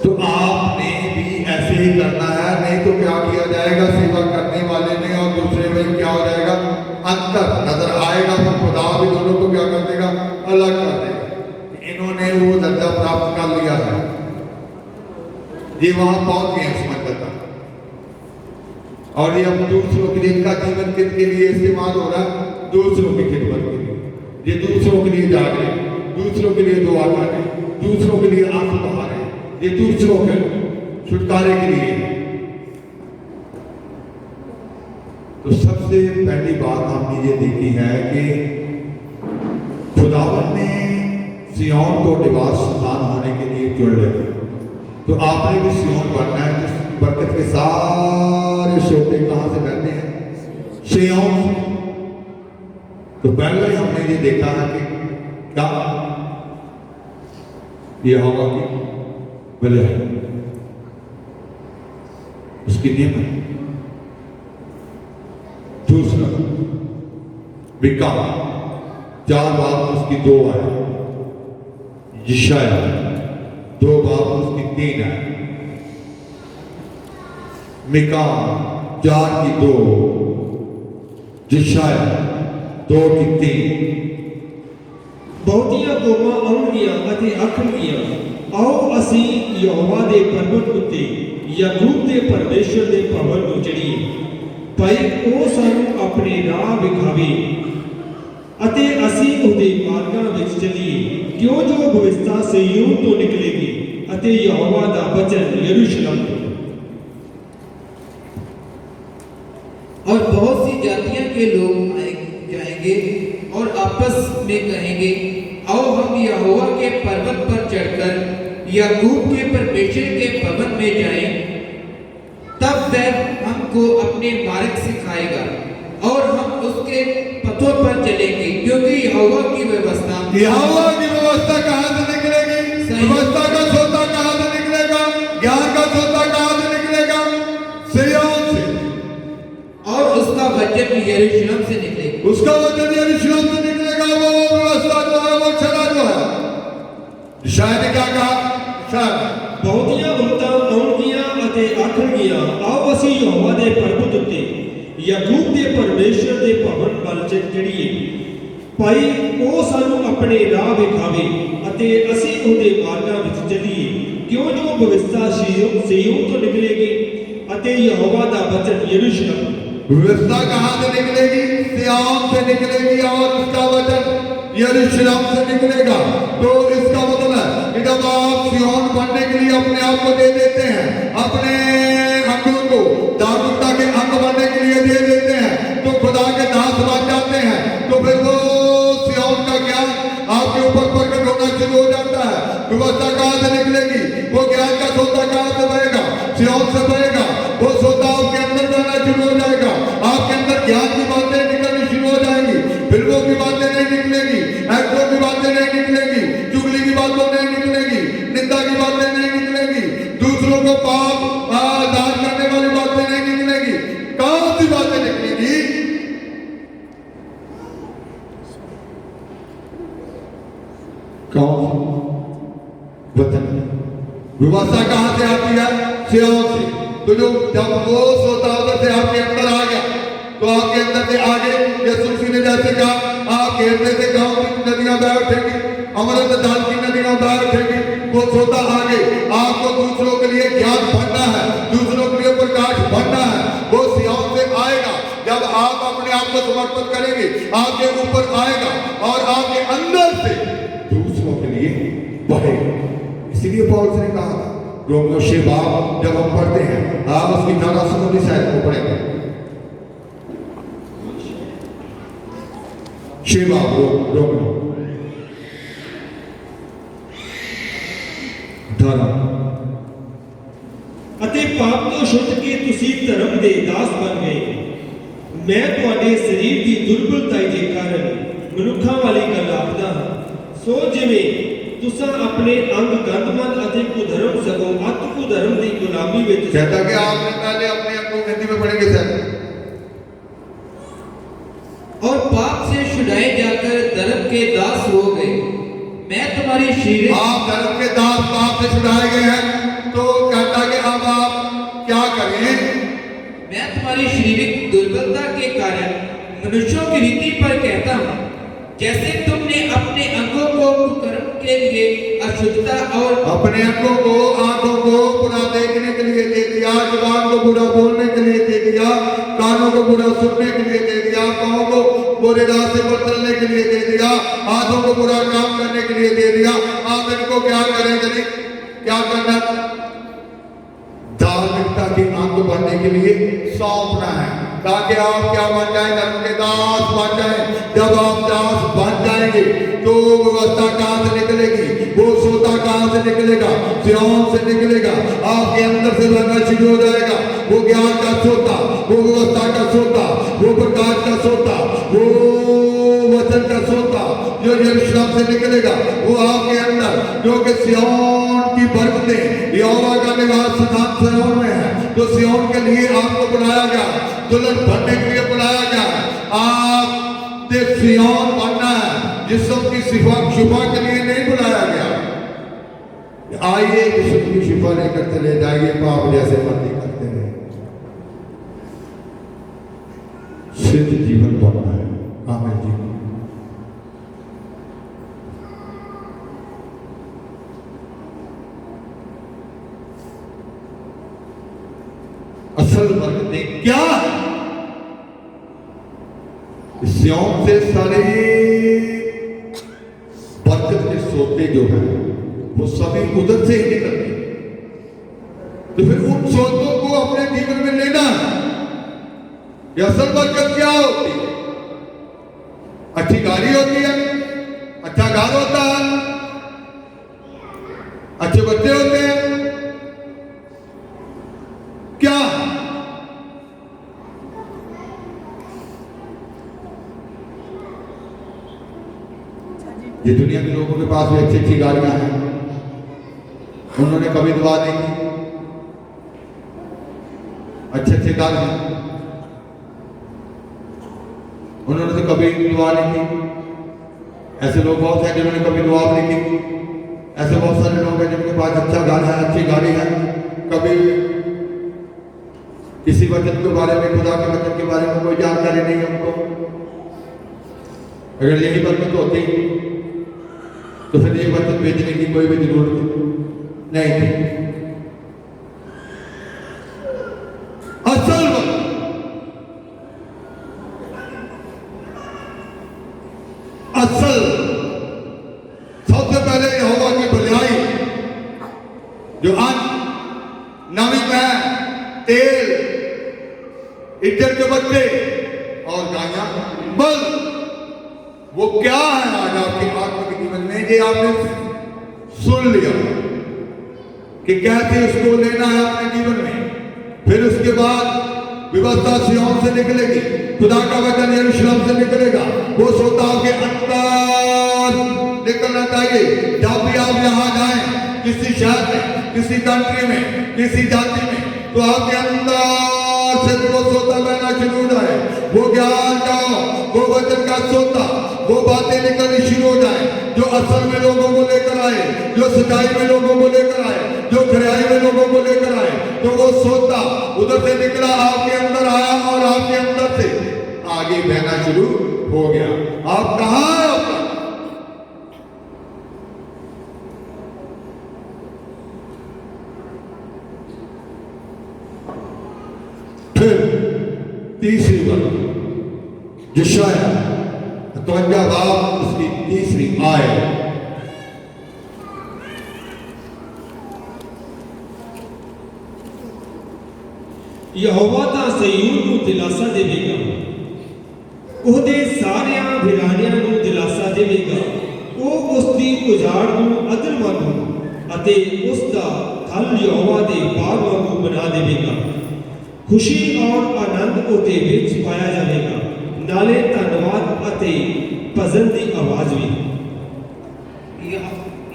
तो आपने भी ऐसे ही करना है, नहीं तो क्या किया जाएगा? सेवा करने वाले में और दूसरे में क्या हो जाएगा? अंतर नजर आएगा। तो खुदा भी दोनों को क्या कर देगा? अलग कर देगा। इन्होंने वो दर्जा प्राप्त कर लिया है, ये वहां पहुंच गए उस मंजिल तक, और ये अब दूसरों के लिए, इनका जीवन किसके लिए इस्तेमाल हो रहा है? दूसरों की खिदमत के लिए। ये दूसरों के लिए जा रहे हैं, दूसरों के लिए दुआ कर रहे हैं, दूसरों के लिए आंसू बहा रहे हैं, ये दूसरों के छुटकारे के लिए। तो सबसे पहली बात हमने ये देखी है कि खुदावन ने सिय्योन को निवास स्थान होने के लिए चुन लिया। तो आपने भी सिय्योन बनना है, जिस बरकत के सारे सोते कहां से बहते हैं? सिय्योन। तो पहले हमने ये देखा है कि क्या ये होगा कि बोले उसकी नियम। दूसरा बिका 4 बात उसकी 2 आए, यशाया 2 बात उसकी 3 आए, मिका 4 की 2, यशाया 2 की 3। ਬਹੁਤੀਆਂ ਕੌਮਾਂ ਆਉਣਗੀਆਂ ਅਤੇ ਆਖਣਗੀਆਂ, ਆਓ ਅਸੀਂ ਯਹੋਵਾ ਦੇ ਪਰਬਤ ਉੱਤੇ, ਯਾਕੂਬ ਦੇ ਪਰਮੇਸ਼ਰ ਦੇ ਭਵਨ ਨੂੰ ਚੜ੍ਹੀਏ। ਭਾਈ ਉਹ ਸਾਨੂੰ ਆਪਣੇ ਰਾਹ ਵਿਖਾਵੇ ਅਤੇ ਅਸੀਂ ਉਹਦੇ ਮਾਰਗਾਂ ਵਿੱਚ ਚੱਲੀਏ, ਕਿਉਂ ਜੋ ਭਵਿਸ਼ਤਾ ਸਿਯੋਨ ਤੋਂ ਨਿਕਲੇਗੀ ਅਤੇ ਯਹੋਵਾ ਦਾ ਬਚਨ ਯਰੂਸ਼ਲਮ ਤੋਂ। और बहुत सी जातियां के लोग जाएंगे और आपस में कहेंगे, आओ हम यहोवा के पर्वत पर चढ़कर याकूब के परमेश्वर के भवन में जाएं। तब वह हमको अपने मार्ग सिखाएगा और हम उसके पथों पर चलेंगे, क्योंकि यहोवा की व्यवस्था कहाँ से निकलेगी? व्यवस्था का सोता कहाँ से निकलेगा? ज्ञान का सोता कहाँ से निकलेगा? सिय्योन से। और उसका वचन यरूशलेम से निकलेगा। उसका वचन यरूशलेम से निकलेगा। वो व्यवस्था जो है, वो छड़ा जो है। शायद ने क्या कहा? शायद ਬਹੁਤੀਆਂ ਉਲਤਾਂ ਆਉਣਗੀਆਂ ਅਤੇ ਆਖਣਗੀਆਂ, ਆਓ ਅਸੀਂ ਯਹੋਵਾ ਦੇ ਪਰਬਤ ਉੱਤੇ ਯਾਕੂਬ ਦੇ ਪਰਮੇਸ਼ਰ ਦੇ ਭਵਨ ਵੱਲ ਚੜੀਏ। ਭਾਈ ਉਹ ਸਾਨੂੰ ਆਪਣੇ ਰਾਹ ਵਿਖਾਵੇ ਅਤੇ ਅਸੀਂ ਉਹਦੇ ਮਾਰਗਾਂ ਵਿੱਚ ਚੱਲੀਏ, ਕਿਉਂ ਜੋ ਭਵਿੱਖਤਾ ਸਿਯੋਨ ਤੋਂ ਨਿਕਲੇਗੀ ਅਤੇ ਯਹੋਵਾ ਦਾ ਵਚਨ ਯਰੂਸ਼ਲਮ। व्यवस्था कहाँ से निकलेगी? सिय्योन से निकलेगी और उसका वचन यरूशलेम से निकलेगा। तो इसका मतलब है कि जब आप सिय्योन बनने के लिए अपने आप को दे देते हैं, अपने अंगों को धार्मिकता के अंग बनने के लिए दे देते हैं, तो खुदा के दास बन जाते हैं। तो फिर वो सिय्योन का ज्ञान आपके ऊपर प्रकट होना शुरू हो जाता है। व्यवस्था कहाँ से निकलेगी? वो ज्ञान का सोता कहाँ से बहेगा? सिय्योन से बहेगा। वो सोता आपके अंदर जाना शुरू हो जाएगा। आपके अंदर ज्ञान की बातें निकलनी शुरू हो जाएंगी। फिल्मों की बातें नहीं निकलेगी, एक्टरों की बातें नहीं निकलेगी, चुगली की बातें नहीं निकलेगी, निंदा की बातें नहीं निकलेगी, दूसरों को पाप दान करने वाली बातें नहीं निकलेगी। कौन सी बातें निकलेगी? कौन सी वचन? व्यवस्था कहाँ से आती है? सिय्योन से। तो जो जब वो सोता उधर से आपके अंदर आ गया, तो आपके अंदर से आगे यीशु मसीह ने जैसे कहा, आप घेरने से गांव की नदियां बह उठेगी, अमृत दाल की नदियां बह उठेगी। वो सोता आगे आपको दूसरों के लिए ज्ञान भरना है, दूसरों के लिए प्रकाश भरना है। वो सिय्योन से आएगा जब आप अपने आप को समर्पित करेंगे, आपके ऊपर आएगा और आपके अंदर से दूसरों के लिए बढ़ेगा। इसीलिए पौलुस ने कहा था, रोमियो 6 जब हम पढ़ते हैं, आप उसकी 14 शायद को पढ़ेंगे। 6 रोमियो 18। ਅਤੇ ਪਾਪ ਤੋਂ ਛੁੱਟ ਕੇ ਤੁਸੀਂ ਧਰਮ ਦੇ ਦਾਸ ਬਣ ਗਏ। ਮੈਂ ਤੁਹਾਡੇ ਸਰੀਰ ਦੀ ਦੁਰਬਲਤਾ ਦੇ ਕਾਰਨ ਮਨੁੱਖਾਂ ਵਾਲੀ ਗੱਲ ਆਖਦਾ ਹਾਂ। ਸੋ ਜਿਵੇਂ तुसा अपने अंग गंदमंद अति कुधर्म सगो अत कुधर्म की गुलामी में कहता कि आपने पहले अपने अंगों हिंदी में पढ़ेंगे सर। और पाप से छुड़ाए जाकर धर्म के दास हो गए। मैं तुम्हारी शरीर आप धर्म के दास पाप से छुड़ाए गए हैं। तो कहता कि अब आप क्या करें? मैं तुम्हारी शारीरिक दुर्बलता के कारण मनुष्यों की रीति पर कहता हूँ, जैसे तुमने अपने अंगों को कुकर्म के लिए अशुद्धता और अपने अंगों को, आंखों को बुरा देखने के लिए दे दिया, जुबान को बुरा बोलने के लिए दे दिया, कानों को बुरा सुनने के लिए दे दिया, पांवों को बुरे रास्ते पर चलने के लिए दे दिया, हाथों को बुरा काम करने के लिए दे दिया। आप इनको क्या करेंगे? क्या करना? धार्मिकता के अंग बनने के लिए सौंपना है, ताकि आप क्या बन जाए? धर्म के दास बन जाए। जब आप दास बन जाएंगे तो व्यवस्था कहाँ से निकलेगी? वो सोता कहाँ से निकलेगा? सिय्योन से निकलेगा। आपके अंदर से बहना शुरू हो जाएगा वो ज्ञान का सोता, वो व्यवस्था का सोता, वो प्रकाश का सोता, वो वचन का सोता जो यरूशलेम से निकलेगा। वो आपके अंदर, जो कि सिय्योन की बरकतें, यहोवा का निवास स्थान सिय्योन में है, तो सिय्योन के लिए आपको बुलाया गया, दुल्हन बनने के लिए बुलाया गया। आप सिय्योन बनना है, जिस्म की शिफा के लिए नहीं बुलाया गया। आइए जिस्म की शिफा लेकर चले जाइए, पाप जैसे मर्जी करते रहे। सिद्ध जीवन बनना है। आमीन जी। असल बरकतें क्या है? सिय्योन से सारे बरकत के सोते जो है वो सभी उधर से ही निकलते हैं। तो फिर उन सोतों को अपने जीवन में लेना है। ये असल बरकत क्या होती है? अच्छी गाड़ी होती है, अच्छा घर होता है, अच्छे बच्चे होते हैं, क्या? ये दुनिया के लोगों के पास भी अच्छी अच्छी गाड़ियां हैं, उन्होंने कभी दुआ नहीं की, अच्छे अच्छे घर हैं, उन्होंने तो कभी दुआ नहीं की। ऐसे लोग बहुत हैं जिन्होंने कभी दुआ नहीं की। ऐसे बहुत सारे लोग हैं जिनके पास अच्छा घर है, अच्छी गाड़ी है, कभी किसी वचन के बारे में, खुदा के वचन के बारे में कोई जानकारी नहीं है उनको। अगर यही बरकत होती तो फिर ये वचन भेजने की कोई भी जरूरत नहीं थी। असल सबसे पहले यहोवा की भलाई, जो अन्न, नमी में तेल, इज्जत के बच्चे और गायें, बल, वो क्या है आज आपके आत्मिक जीवन में? ये आपने सुन लिया कि कैसे उसको लेना है अपने जीवन में। फिर उसके बाद व्यवस्था सिय्योन से निकलेगी, खुदा का वचन यरूशलेम से निकलेगा, वो सोता आपके अंदर निकलना चाहिए। जब भी आप यहाँ जाएं, किसी शहर में, किसी कंट्री में, किसी जाति में, तो आपके अंदर से वो सोता बहना शुरू हो जाए, वो ज्ञान का, वो वचन का सोता, वो बातें निकलनी शुरू हो जाए जो असल में लोगों को लेकर आए, जो सच्चाई में लोगों को लेकर आए, जो खरियाई में लोगों को लेकर आए। तो वो सोता उधर से निकला, आपके अंदर आया और आपके अंदर से आगे बहना शुरू हो गया। आप कहाँ हैं? फिर तीसरी बात, यशायाह 52 बाब उसकी तीसरी आयत, यहोवा ता सयून ਨੂੰ ਦਿਲਾਸਾ ਦੇਵੇਗਾ, ਉਹਦੇ ਸਾਰਿਆਂ ਵਿਰਾਨਿਆਂ ਨੂੰ ਦਿਲਾਸਾ ਦੇਵੇਗਾ। ਉਹ ਉਸ ਦੀ ਉਜਾੜ ਨੂੰ ਅਦਲ ਵਾਂਗੂ ਅਤੇ ਉਸ ਦਾ ਥਲ ਯਹੋਵਾ ਦੇ ਬਾਗ ਵਾਂਗੂ ਬਣਾ ਦੇਵੇਗਾ। खुशी और आनंद ਉਹਦੇ ਵਿੱਚ ਪਾਇਆ ਜਾਵੇਗਾ, ਨਾਲੇ ਧੰਨਵਾਦ ਅਤੇ ਭਜਨ ਦੀ ਆਵਾਜ਼ ਵੀ।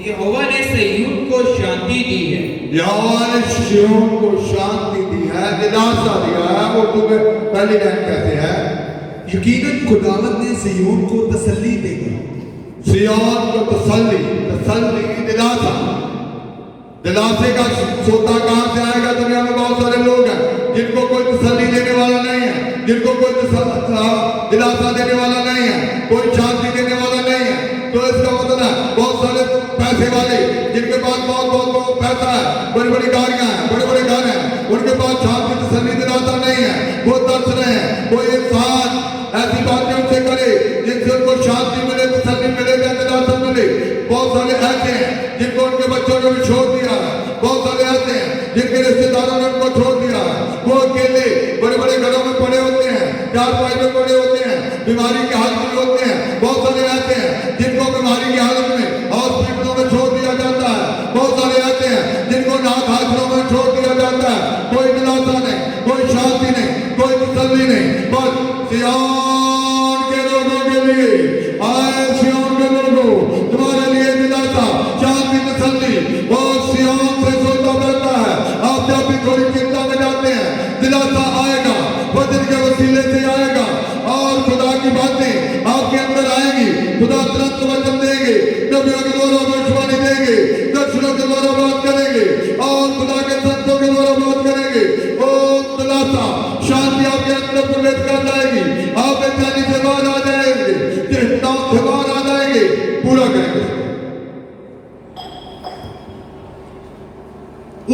यहोवा ने सयून को शांति दी है, यहोवा ने सिय्योन को शांति दी है, दिलासा दिया है। वो तुम्हें पहली लाइन कहते हैं, यकीनन खुदावंद ने सिय्योन को तसल्ली देगा। सिय्योन को तसल्ली, तसल्ली, दिलासा। दिलासे का सोता कहां से आएगा? दुनिया में बहुत सारे लोग हैं जिनको कोई तसल्ली देने वाला नहीं है, जिनको कोई दिलासा देने वाला नहीं है, कोई शांति देने वाला नहीं है। तो इसका मतलब है बहुत सारे पैसे वाले जिनके पास बहुत पैसा है, बड़ी बड़ी गाड़ियां हैं, बड़े बड़े घर हैं, उनके पास शांति तसल्ली दिलासा नहीं है, वो तरस रहे हैं। कोई इंसान ऐसी बातें उनसे करे जिनसे उनको शांति मिले, तसल्ली मिले, दिलासा मिले। बहुत सारे ऐसे हैं जिनको उनके बच्चों ने भी छोड़ दिया है, बहुत सारे ऐसे हैं जिनके रिश्तेदारों ने उनको छोड़ दिया है, वो अकेले बड़े बड़े घरों में पड़े होते हैं, चारपाई में पड़े होते हैं, बीमारी के हालत में होते हैं। बहुत सारे ऐसे हैं जिनको बीमारी की हालत में हॉस्पिटलों में छोड़ दिया जाता है, बहुत सारे ऐसे हैं जिनको नाथ आश्रमों में छोड़ दिया जाता है। कोई दिलासा नहीं, कोई शांति नहीं, कोई तसल्ली नहीं। बस सिय्योन के लोगों के लिए आए, सिय्योन के लोगों, तुम्हारे लिए दिलासा, शांति, तसल्ली बहुत सिय्योन से सोता रहता है। आप जब भी थोड़ी चिंता में जाते हैं, दिलासा आएगा, वचन के वसीले से आएगा और खुदा की बातें आपके अंदर आएंगी। खुदा तुरंत वचन देंगे, नबियों के द्वारा भविष्यवाणी देंगे, दर्शनों के द्वारा बात करेंगे और खुदा के संतों के द्वारा बात करेंगे। ओ दिलासा, शांति आपके अंदर प्रवेश कर जाएगी, आप बेचैनी से बाहर आ जाएंगे, चिंताओं से बाहर आ जाएंगे, पूरा करेंगे।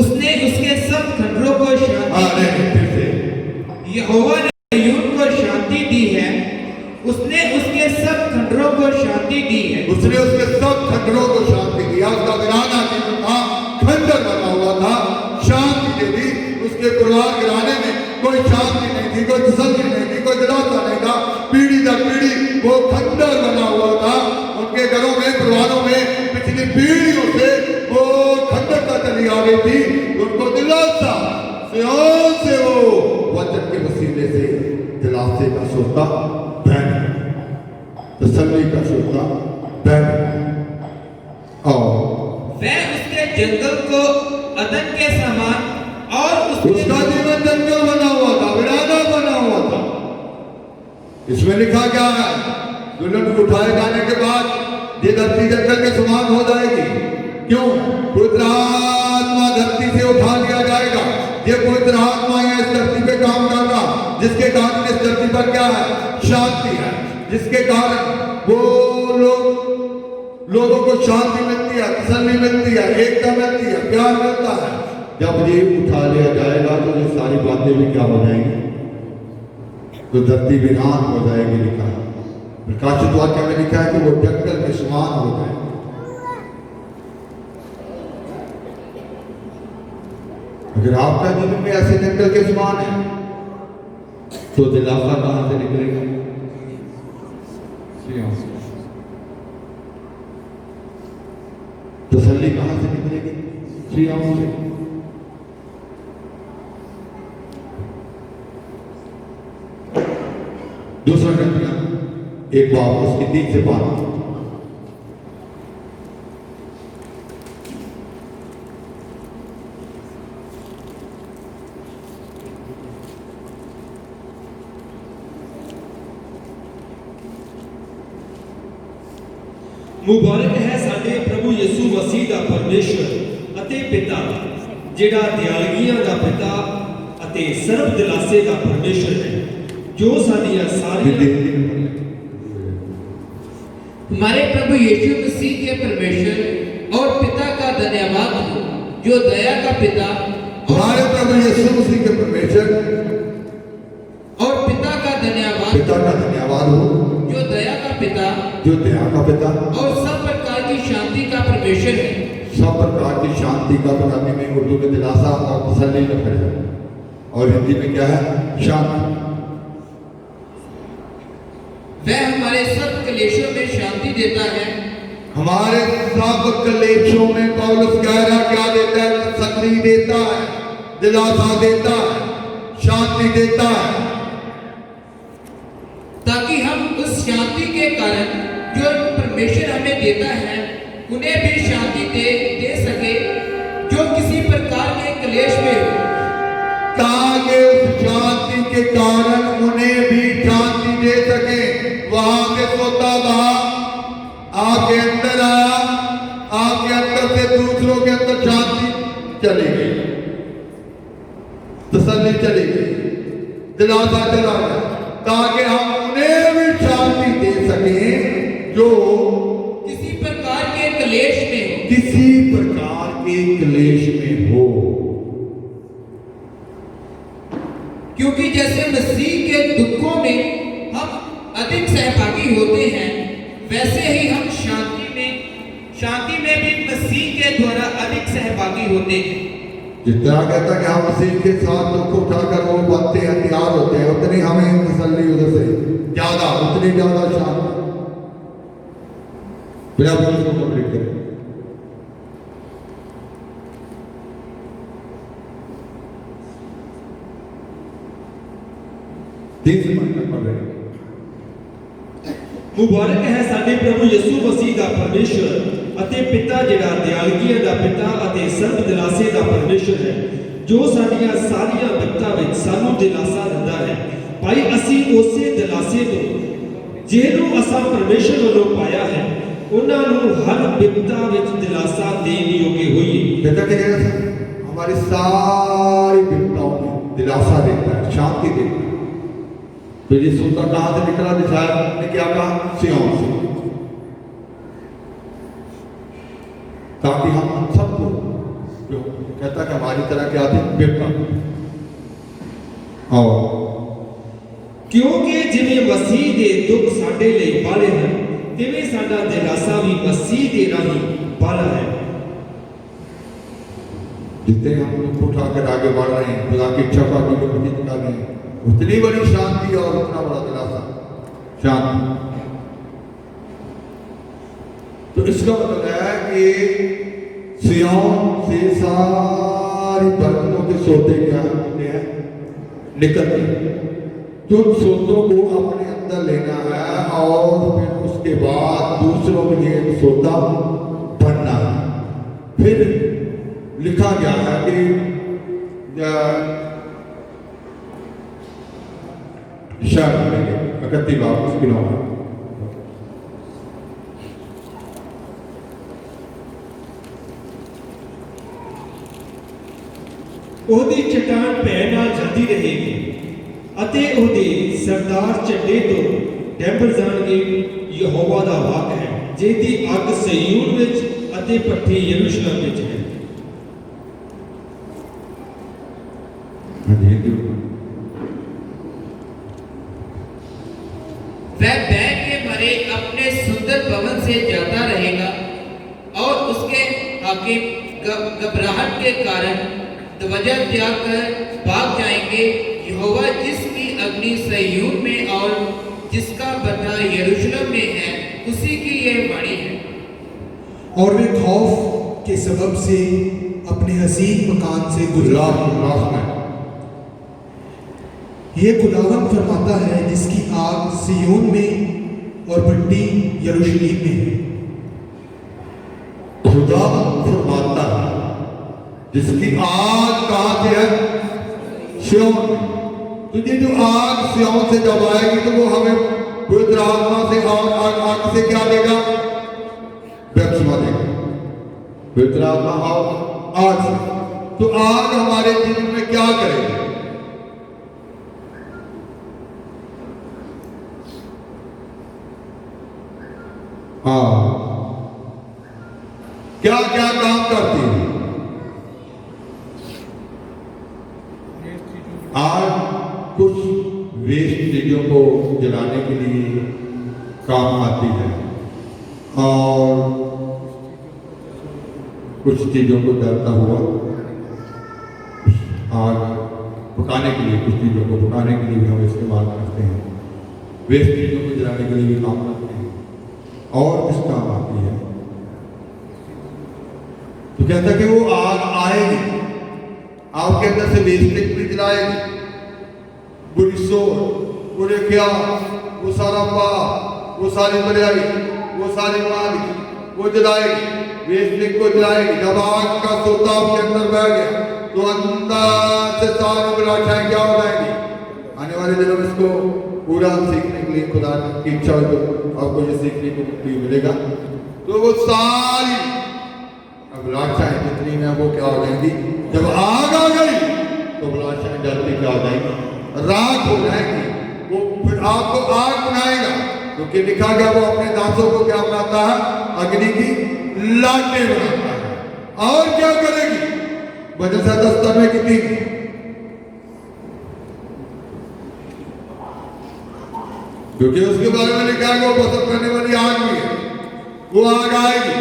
उसने उसके सब खंडरों को शांति यहोवा ने सयून को शांति दी है, उसने उसके सब खंडरों को शांति दी है। उसने उसके सब खंडरों को शांति दिया। उसका वीराना जीवन था, खंडर बना हुआ था, शांति दे दी। उसके परिवार गिराने में कोई शांति नहीं थी, कोई तसल्ली नहीं थी, कोई दिलासा नहीं था। पीढ़ी दर पीढ़ी वो खंडर बना हुआ था। उनके घरों में, परिवारों में पिछली पीढ़ियों से वो खंडरता चली आ गई थी। उनको दिलासा सियोन से वो वचन के वसीले से दिलासे का सोता बहन, तसल्ली का सोता बहन। और वह उसके जंगल को अदन के समान और उसका जीवन जंगल बना हुआ था, वीराना बना हुआ था। इसमें लिखा क्या है? दुल्हन को उठाए जाने के बाद ये धरती जंगल के समान हो जाएगी। क्यों? पवित्र आत्मा धरती से उठा लिया जाएगा। ये पवित्र आत्मा है इस धरती पे काम कर रहा, जिसके कारण इस धरती पर क्या है? शांति है। जिसके कारण वो लोगों को शांति मिलती है, तसल्ली मिलती है, एकता मिलती है, प्यार मिलता है। जब ये उठा लिया जाएगा तो ये सारी बातें भी क्या हो जाएंगी? तो धरती वीरान हो जाएगी। लिखा है प्रकाशित वाक्य में, लिखा है कि वो जंगल के समान हो जाएगी। अगर आपका जीवन में ऐसे जंगल के समान है तो दिलासा कहां से निकलेगा? तसल्ली कहां से निकलेगी? सियोन से। दूसरा घटना एक बात उसकी 3 से 5। मुबारक है साडे प्रभु यीशु मसीह दा परमेश्वर अते पिता, जिहड़ा दयालगियां दा पिता अते सर्व दिलासे दा परमेश्वर है, जो साडियां सारियां हमारे प्रभु यीशु मसीह के परमेश्वर और पिता का धन्यवाद हो, जो दया का पिता हमारे प्रभु यीशु मसीह के परमेश्वर और पिता का धन्यवाद हो, जो दया का पिता और सब प्रकार की शांति का परमेश्वर है। सब प्रकार की शांति का बनाने में उर्दू में दिलासा और तसल्ली का है, और हिंदी में क्या है? शांति। वह हमारे सब क्लेशों में शांति देता है। हमारे सब क्लेशों में पौलुस कह रहा क्या देता है? तसल्ली देता है, दिलासा देता है, शांति देता है, ताकि हम उस शांति के कारण जो परमेश्वर हमें देता है उन्हें भी शांति दे सके, जो किसी प्रकार के क्लेश में हो। ताकि उस शांति के कारण उन्हें भी शांति दे सके। वहां से सोता था, आपके अंदर आया, आपके अंदर से दूसरों के अंदर शांति चली गई, तसल्ली चली गई, दिलासा चला गया, ताकि हम उन्हें भी शांति दे सके जो किसी प्रकार के क्लेश में हो। किसी प्रकार के क्लेश में हो। क्योंकि जैसे मसीह के दुखों में हम अधिक सहभागी होते हैं, वैसे ही हम शांति में भी मसीह के द्वारा अधिक सहभागी होते हैं। जितना कहता है कि हम मसीह के साथ दुख उठाकर वो बनते हैं, तैयार होते हैं, उतनी हमें तसल्ली उधर से ज्यादा, उतनी ज्यादा शांति। बिना उसको कंप्लीट करें। मुबारक है साडे प्रभु यीशु मसीह दा परमेश्वर अते पिता, जिहड़ा दयालगियां दा पिता अते सर्व दिलासे दा परमेश्वर है, जो साडियां सारियां बिपता विच सानू दिलासा दिंदा है। भाई असीं उसे दिलासे तो ਜਿਹਨੂੰ असां परमेश्वर ਵੱਲੋਂ पाया है, ਉਹਨਾਂ ਨੂੰ हर बिपता विच दिलासा देने योग्य होइए। कहता कि हमारी सारी बिपताओं में दिलासा देता है, शांति देता है। तो ये सूत्र कहां से निकला? दिखाया ने क्या कहा? सियोन से। ताकि हम सबको, जो कहता कि हमारी तरह क्या थे? बिपता। और क्योंकि जिवें मसीह दे दुख साडे लई बाले हैं, तिवें साडा दिलासा भी मसीह दे राही बाला है। जितने हम लोग उठाकर आगे बढ़ रहे हैं, खुदा की इच्छा का जीवन व्यतीत कर रहे हैं, उतनी बड़ी शांति और उतना बड़ा दिलासा, शांति। तो इसका मतलब है कि सियोन से सारी बरकतों के सोते क्या होते हैं, निकलते हैं। तो उन सोतों को अपने अंदर लेना है और फिर उसके बाद दूसरों के लिए एक सोता बनना है। फिर लिखा गया है कि शायद 31 बार उसकी नौ ਉਹਦੀ ਚਟਾਨ ਭੈ ਨਾਲ ਜਲਦੀ ਰਹੇਗੀ ਅਤੇ ਉਹਦੇ ਸਰਦਾਰ ਝੰਡੇ ਤੋਂ ਡੈਂਬਰ ਜਾਣਗੇ। ਯਹੋਵਾ ਦਾ ਵਾਕ ਹੈ, ਜਿਹਦੀ ਅੱਗ ਸਿਯੋਨ ਵਿੱਚ ਅਤੇ ਭੱਠੀ ਯਰੂਸ਼ਲਮ ਵਿੱਚ ਹੈ। वह बैग के मरे अपने सुंदर भवन से जाता रहेगा और उसके हाकिम घबराहट के कारण ध्वजा त्याग कर भाग जाएंगे। यहोवा जिसकी अग्नि सिय्योन में और जिसका भट्ठा यरूशलेम में है, उसी की यह वाणी है। और वे खौफ के सबब से अपने हसीन मकान से गुजरा। ये खुदावन फरमाता है जिसकी आग सिय्योन में और भट्टी यरूशलेम में है। खुदावन फरमाता है जिसकी आग कहाँ से है, सिय्योन में। तुझे जो आग सिय्योन से जब आएगी तो वो हमें पवित्र आत्मा से आग से क्या देगा, बपतिस्मा देगा। पवित्र आत्मा आग से, तो आग हमारे जीवन में क्या करेगी? क्या क्या काम करती है? आज कुछ वेस्ट चीजों को जलाने के लिए काम आती है और कुछ चीजों को जलता हुआ आग पकाने के लिए, कुछ चीजों को पकाने के लिए भी हम इस्तेमाल करते हैं। वेस्ट चीजों को जलाने के लिए भी काम करते हैं और किस काम आती है? तो कहता कि वो आग आएगी, आपके अंदर से वेस्टेज भी जलाएगी, बुरी सोच, बुरे ख्याल, वो सारा पाप, वो सारी बुराई, वो सारी माली, वो जलाएगी, वेस्टेज को जलाएगी। जब आग का सोता आपके अंदर बह गया तो अंदर से सारी बुराइयां क्या हो जाएंगी? आने वाले दिनों में इसको पूरा सीखने के लिए खुदा की इच्छा हो तो आपको ये सीखने को मिलेगा। तो वो सारी अभिलाषाएं जितनी हैं वो क्या हो जाएंगी? जब आग आ गई तो अभिलाषाएं जलती क्या हो जाएंगी? राख हो जाएंगी। वो फिर आपको आग बनाएगा, क्योंकि लिखा गया वो अपने दासों को क्या बनाता है? अग्नि की लाटें बनाता है। और क्या करेगी? वजह से 10 में कितनी, क्योंकि उसके बारे में लिखा है वो पसंद करने वाली आग भी है, वो आग आएगी।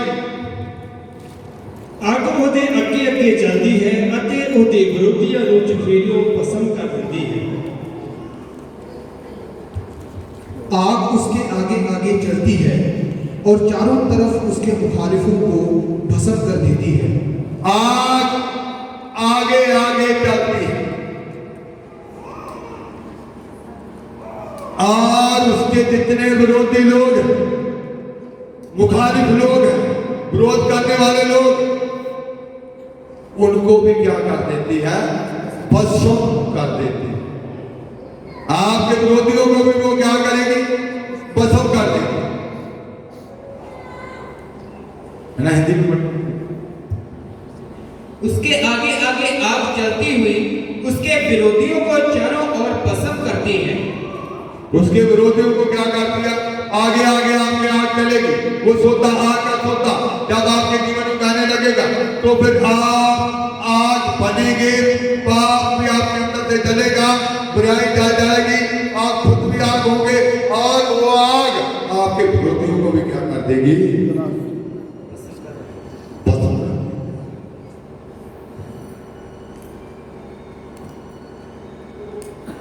ਅੱਗ ਉਹਦੇ ਅੱਗੇ ਅੱਗੇ ਚੱਲਦੀ ਹੈ ਅਤੇ ਉਹਦੇ ਵਿਰੋਧੀਆਂ ਨੂੰ ਚਫੇਰਿਓਂ ਪਸੰਦ कर देती है। आग उसके आगे आगे चलती है और चारों तरफ उसके मुखालिफों को भस्म कर देती है। आग आगे आगे चलती है और उसके जितने विरोधी लोग हैं, मुखालिफ लोग हैं, विरोध करने वाले लोग, उनको भी क्या कर देती है? भस्म कर देती है। आपके विरोधियों को भी वो क्या करेगी? भस्म कर देगी। है ना हिंदी में? उसके आगे आगे आग चलती हुई उसके विरोधियों को चारों ओर भस्म करती है। उसके विरोधियों को क्या करती है? आगे आगे आपके आग चलेगी। वो सोता, आग का सोता जब आपके जीवन में बहने लगेगा तो फिर आप आग बनेंगे, पाप भी आपके अंदर से जलेगा, बुराई जल जाएगी, आप खुद भी आग होंगे और वो आग आपके विरोधियों को भी क्या कर देगी?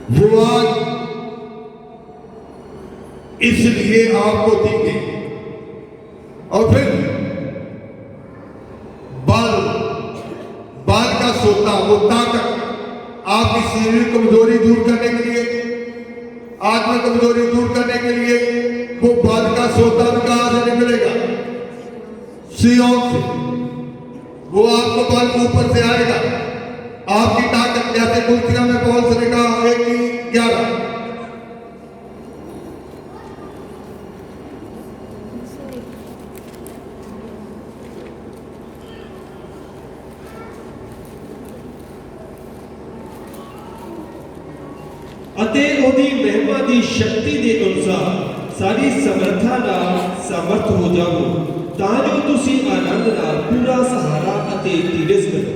वो आज इसलिए आपको दी गई। और फिर बाल का सोता, वो ताकत आपकी शारीरिक कमजोरी दूर करने के लिए, आत्मिक कमजोरी दूर करने के लिए, वो बाल का सोता भी कहां से निकलेगा? सियोन से। वो आपको बाल के ऊपर से आएगा। आपकी ताकत, जैसे कुलसिया में पौलुस ने कहा 1:11, ਅਤੇ ਉਹਦੀ ਮਹਿਮਾ ਦੀ ਸ਼ਕਤੀ ਦੇ ਅਨੁਸਾਰ ਸਾਰੀ ਸਮਰੱਥਾ ਨਾਲ ਸਮਰਥ ਹੋ ਜਾਵੋ, ਤਾਂ ਜੋ ਤੁਸੀਂ ਆਨੰਦ ਨਾਲ ਪੂਰਾ ਸਹਾਰਾ ਅਤੇ ਧੀਰਜ ਕਰੋ।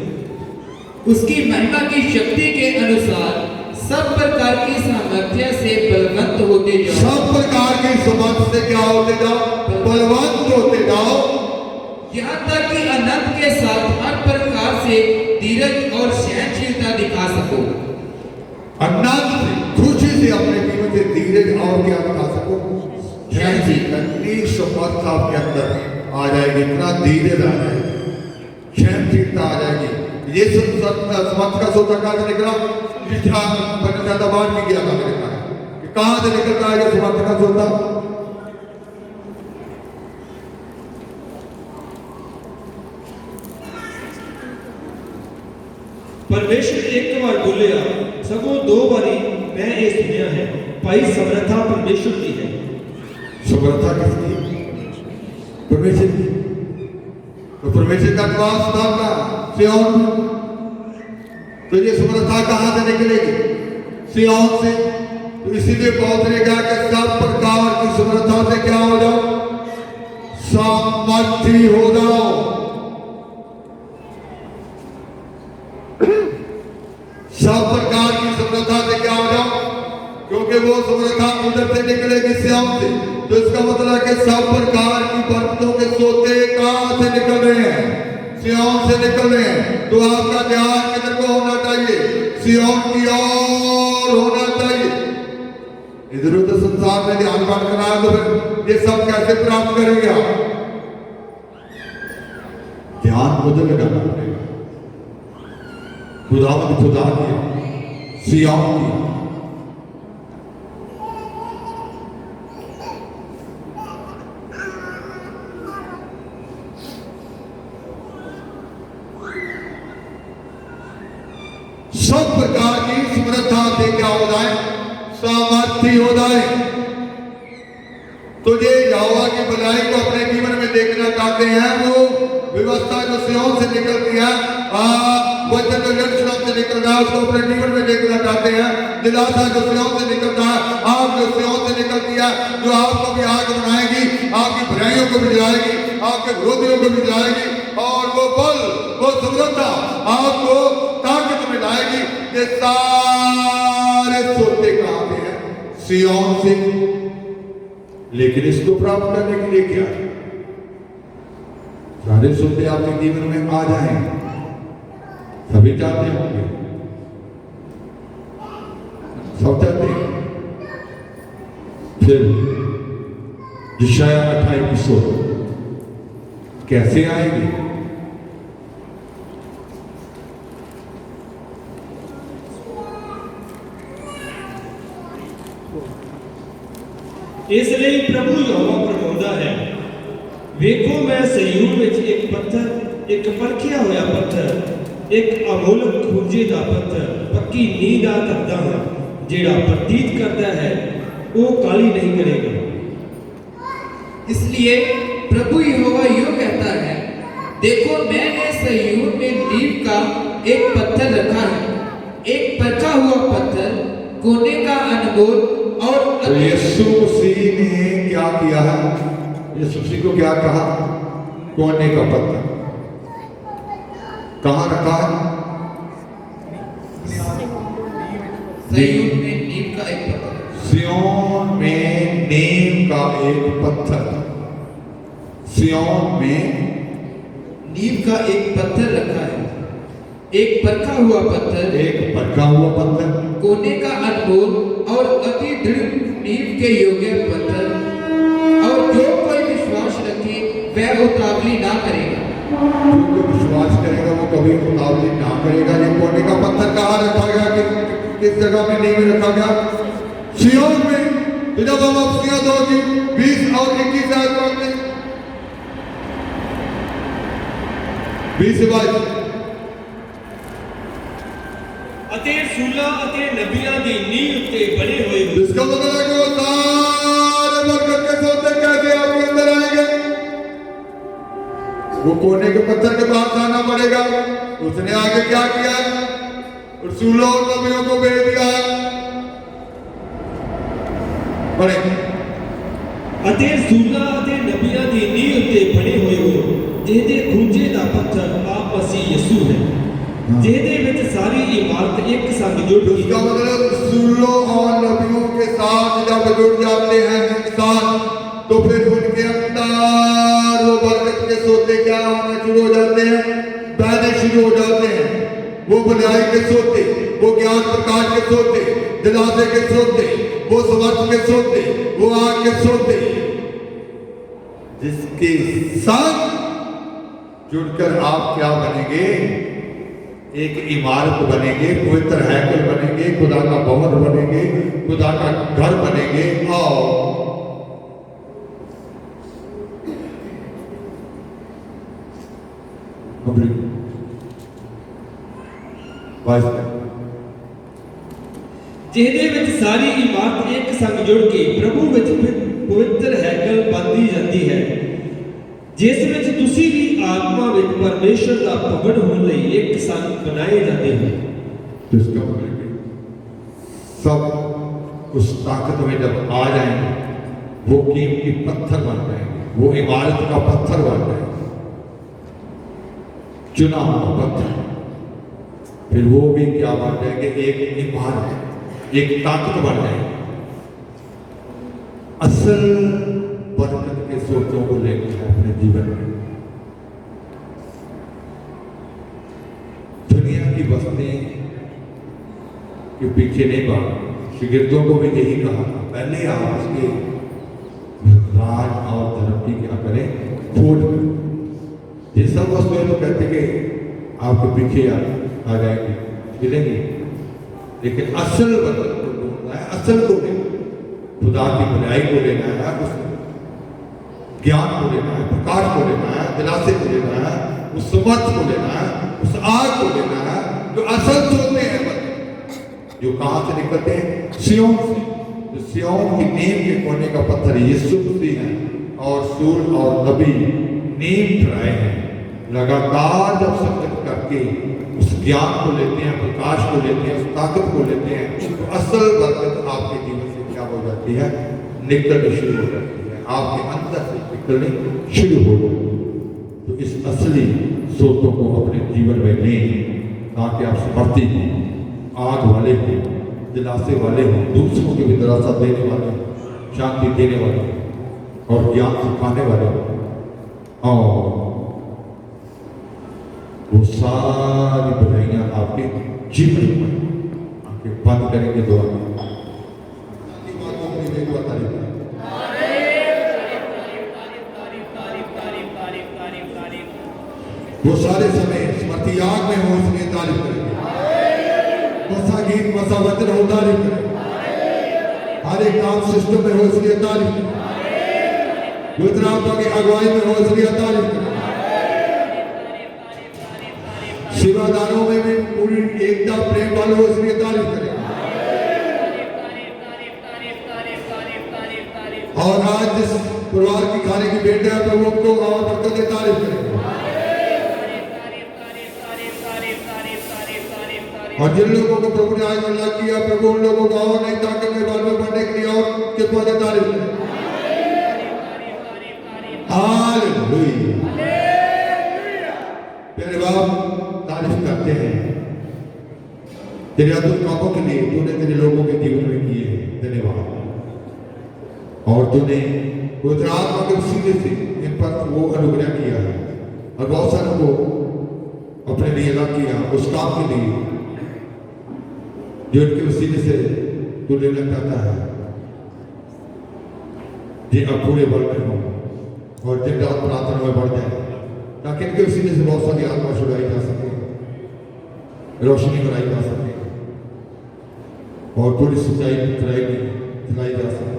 उसकी महिमा की शक्ति के अनुसार सब प्रकार की सामर्थ्य से बलवंत होते जाओ। सब प्रकार की समर्थ से क्या होते जाओ? बलवंत होते जाओ, यहाँ तक कि अनंत के साथ हर प्रकार से धीरज और सहनशीलता दिखा सको। अनंत से, खुशी से अपने जीवन से धीरज और क्या दिखा सको? इतनी समर्थ आपके अंदर आ जाएगी, इतना धीरज आ जाएगी, सहनशीलता आ जाएगी। ये समर्थ का सोता कहां से निकला? ज्यादा बात की गया था मैंने कहा, कहां से निकलता है ये समर्थ का सोता? परमेश्वर एक बार बोलिया, सगों 2 बारी मैं ये सुनिया है, भाई समर्था परमेश्वर की है। समर्था किसकी? परमेश्वर की। तो परमेश्वर का निवास स्थान कहां? सिय्योन में। तो ये समर्था कहां से निकलेगी? सिय्योन से। तो इसीलिए पौलुस ने कहा कि सब प्रकार की समर्था से क्या हो जाओ? सामर्थी हो जाओ। सब प्रकार की समर्था से क्या हो जाओ? क्योंकि वो समर्था उधर से निकलेगी, सिय्योन से। तो इसका मतलब है कि सब प्रकार की बरकतों के सोते कहां से निकल रहे हैं? सिय्योन से निकल रहे हैं। तो आपका ध्यान किधर को होना चाहिए? सिय्योन की ओर होना चाहिए। इधर उधर संसार में ध्यान बांट कराया तो फिर ये सब कैसे प्राप्त करेंगे आप? ध्यान उधर लगाना पड़ेगा। खुदावंद खुदा की, सिय्योन की। सब प्रकार की समर्था से क्या हो जाए? सामर्थी हो जाए। तो ये यहोवा की भलाई को अपने जीवन में देखना चाहते हैं, वो व्यवस्था जो सिय्योन से निकलती है, वचन जो यरूशलेम से निकल रहा है, उसको अपने जीवन में देखना चाहते हैं। दिलासा जो सिय्योन से निकलता है, आग जो सिय्योन से निकलती है, जो आपको भी आग बनाएगी, आपकी बुराइयों को भी जलाएगी, आपके विरोधियों को भी जलाएगी, और वो बल, वो समृद्धता आपको ताकत में लाएगी। ये सारे सोते कहां से हैं? सिय्योन से। लेकिन इसको प्राप्त करने के लिए क्या? सारे सोते आपके जीवन में आ जाएं, सभी चाहते होंगे, सब चाहते हैं। फिर यशायाह 28 कैसे आएंगे? इसलिए प्रभु यहोवा फरमाਉਂਦਾ है, ਵੇਖੋ मैं सिय्योन ਵਿੱਚ एक पत्थर, एक परखਿਆ ਹੋਇਆ पत्थर, एक अमोलक खूंजे ਦਾ पत्थर, पक्की नींह ਦਾ ਧਰਦਾ ਹਾਂ, ਜਿਹੜਾ प्रतीत करता है वो काली नहीं करेगा। इसलिए प्रभु यहोवा यूं कहता है, देखो मैंने सिय्योन में नींव का एक पत्थर रखा है, एक परखा हुआ पत्थर, कोने का अनमोल और तो यीशु मसीह ने क्या किया है? यीशु मसीह को क्या कहा? कोने का पत्थर। कहां रखा है? सिय्योन में नींव का एक पत्थर। सिय्योन में नींव का एक पत्थर। सिय्योन में नींव का एक पत्थर रखा है, एक परखा हुआ पत्थर, एक परखा हुआ पत्थर, कोने का अनमोल और अति दृढ़ नींव के योग्य पत्थर, और जो कोई विश्वास रखे वह उतावली ना करेगा। जो विश्वास करेगा वो कभी उतावली ना करेगा। ये कोने का पत्थर कहाँ रखा गया, किस जगह में नींव रखा गया? सिय्योन में। तो जब हम अपसियत होगी 20 और 21 आयत पढ़ते हैं, 20 से 22। ਅਤੇ ਸੂਲਾਂ ਅਤੇ ਨਬੀਆਂ ਦੀ ਨੀਂਹ ਉੱਤੇ ਬਣੇ ਹੋਏ ਹੋ। इसका मतलब है कि वो सारे बरकत के सौदे कैसे आपके अंदर आएंगे? वो कोने के पत्थर के पास जाना पड़ेगा। उसने आगे क्या किया? रसूलों और नबियों को भेज दिया। पढ़े। ਅਤੇ ਸੂਲਾਂ ਅਤੇ ਨਬੀਆਂ ਦੀ ਨੀਂਹ ਉੱਤੇ ਬਣੇ ਹੋਏ ਹੋ, ਜਿਹਦੇ ਖੂੰਜੇ ਦਾ ਪੱਥਰ ਆਪ ਮਸੀਹ ਯਿਸੂ ਹੈ, ਜਿਹਦੇ ਵਿੱਚ सारी इमारत एक संग जुड़ गई। उसका मतलब रसूलों और नबियों के साथ जब जुड़ जाते हैं इंसान, तो फिर उनके अंदर वो बरकत के सोते क्या होने शुरू हो जाते हैं? बहने शुरू हो जाते हैं। वो भलाई के सोते, वो ज्ञान प्रकाश के सोते, दिलासे के सोते, वो समर्थ के सोते, वो आग के सोते, जिसके साथ जुड़कर आप क्या बनेंगे? एक इमारत बनेंगे, पवित्र हैकल बनेंगे, खुदा का भवन बनेंगे, खुदा का घर बनेंगे। और ਜਿਹਦੇ ਵਿੱਚ ਸਾਰੀ ਇਮਾਰਤ ਇੱਕ ਸੰਗ ਜੁੜ ਕੇ ਪ੍ਰਭੂ ਵਿੱਚ ਪਵਿੱਤਰ ਹੈਕਲ ਬਣਦੀ ਜਾਂਦੀ ਹੈ, ਜਿਸ ਵਿੱਚ ਤੁਸੀਂ ਵੀ ਆਤਮਾ ਵਿੱਚ ਪਰਮੇਸ਼ਰ ਦਾ ਭਵਨ ਹੋਣ ਲਈ ਇੱਕ ਸੰਗ ਬਣਾਏ ਜਾਂਦੇ ਹੋ। जिसका मतलब सब उस ताकत में जब आ जाएंगे, वो कीमती पत्थर बन जाएंगे, वो इमारत का पत्थर बन जाएंगे, चुना हुआ पत्थर। फिर वो भी क्या बन जाएंगे? एक इमारत, एक ताकत बन जाएंगे। असल बरकत के सोचों को लेकर अपने जीवन में दुनिया की बस्ती के पीछे नहीं भागा। शिगिर्दों को भी यही कहा, पहले आप उसके राज और धर्म की क्या करें? खोज करें। ये सब वस्तुएं तो कहते कि आपके पीछे आ जाएंगे, मिलेंगे, लेकिन असल बरकत को ढूंढना है, असल को लेना, खुदा की भलाई को लेना है, उस ज्ञान को लेना है, प्रकाश को लेना है, दिलासे को लेना है, उस समर्थ को लेना है, उस आग को लेना है, जो असल सोते हैं बरकत, जो कहां से निकलते हैं? सिय्योन से। जो सिय्योन की नींव के कोने का पत्थर यीशु मसीह है, और रसूल और नबी नींव ठहराए हैं। लगातार जब संगत करके उस ज्ञान को लेते हैं, प्रकाश को लेते हैं, उस ताकत को लेते हैं, तो असल बरकत आपके जीवन से क्या हो जाती है? निकलनी शुरू हो जाती है, आपके अंदर से निकलनी शुरू हो जाती है। तो इस असली सोचों को अपने जीवन में लें, ताकि आप समर्थी हों, आग वाले हों, दिलासे वाले हों, दूसरों की भी दिलासा देने वाले हों, शांति देने वाले हों, और ज्ञान सिखाने वाले हों, और वो सारी भलाइयाँ आपके जीवन में आपके बंद करेंगे। दुआ वो सारे समय स्मृति आग में हो, इसलिए तारीफ करेंगे। मसा गीत मसा वचन हो, तारीफ करेंगे। हर एक काम सिस्टम में हो, इसलिए तारीफ करेंगे। पवित्र आत्मा की अगुवाई में हो, इसलिए तारीफ करेंगे। सेवादारों में भी पूरी एकता प्रेम वाले हो, इसलिए तारीफ करेंगे। और आज जिस परिवार की खाने की बेटा है, प्रभु को और बरकत दे, तारीफ करेंगे। और जिन लोगों को प्रभु ने आज मना किया, प्रभु उन लोगों को और नई ताकत में बाल में बढ़ने के लिए और कृपा से तारीफ करें। हालेलुया। प्यारे बाप, तारीफ करते हैं तेरे अद्भुत कामों के लिए तूने तेरे लोगों के जीवन में किए हैं। धन्यवाद। और तूने पवित्र आत्मा के वसीले से इन पर वो अनुग्रह किया है, और बहुत सारों को अपने लिए अलग किया उस काम के लिए। जो इनके वसीले से तू लेना चाहता है, ये अब पूरे बल में हो और दिन रात प्रार्थना में बढ़ जाए, ताकि इनके वसीले से बहुत सारी आत्मा छुड़ाई जा सके, रोशनी कराई जा सके और पूरी सच्चाई दिलाई जा सके।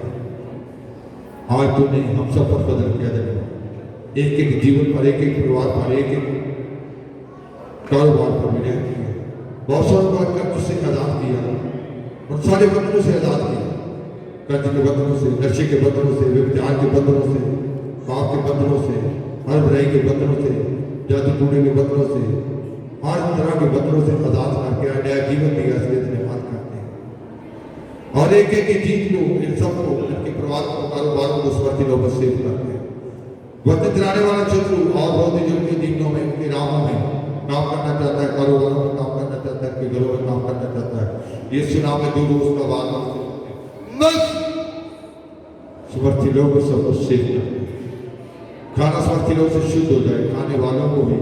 आज तूने हम सब पर बदल किया जाए, एक एक जीवन पर, एक एक परिवार पर, एक एक कारोबार पर मिले बहुत सारे बात कर तुझसे आजाद किया, उन सारे बंधनों से आजाद किया, कर्ज के बंधनों से, नशे के बंधनों से, व्यभिचार के बंधनों से, पाप के बंधनों से, हर बुराई के बंधनों से, जादू टूटने के बंधनों से, हर तरह के बंधनों से आजाद करके नया जीवन दिया, इसलिए धन्यवाद करते हैं। और एक एक जीत लो इन सबको, इनके परिवार को, कारोबारों को, स्वर्ती लोग सेव करते हैं। वक्त चलाने वाला शत्रु और बहुत ही के दिनों में, उनके राहों में काम करना चाहता है, कारोबारों में काम करना चाहता है, घरों में काम करना चाहता है, ये सुना में दूर उसका बात बस स्वर्ती लोग सब कुछ सेव करते हैं। खाना स्वर्ती लोग से शुद्ध हो जाए, खाने वालों को भी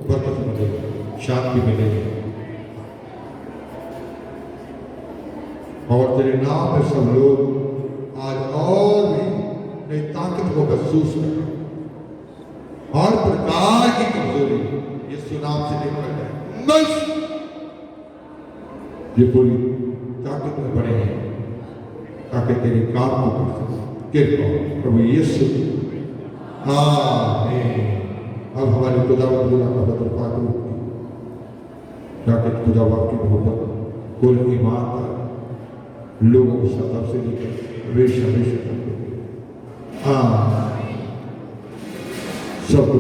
बरकत मिलेगी, शांति मिलेगी और तेरे नाम में सब लोग आज और भी नई ताकत को महसूस करें, हर प्रकार की कमजोरी यीशु नाम से निकल जाए, बस ये पूरी ताकत में बने हैं ताकि तेरे काम को कर सके। कृपा प्रभु यीशु, आमीन। अब हमारे खुदावंद का बदल पाक ताकि खुदावंद की मोहब्बत कुल ईमान का लोगों को सतब से लेकर हमेशा हमेशा सबको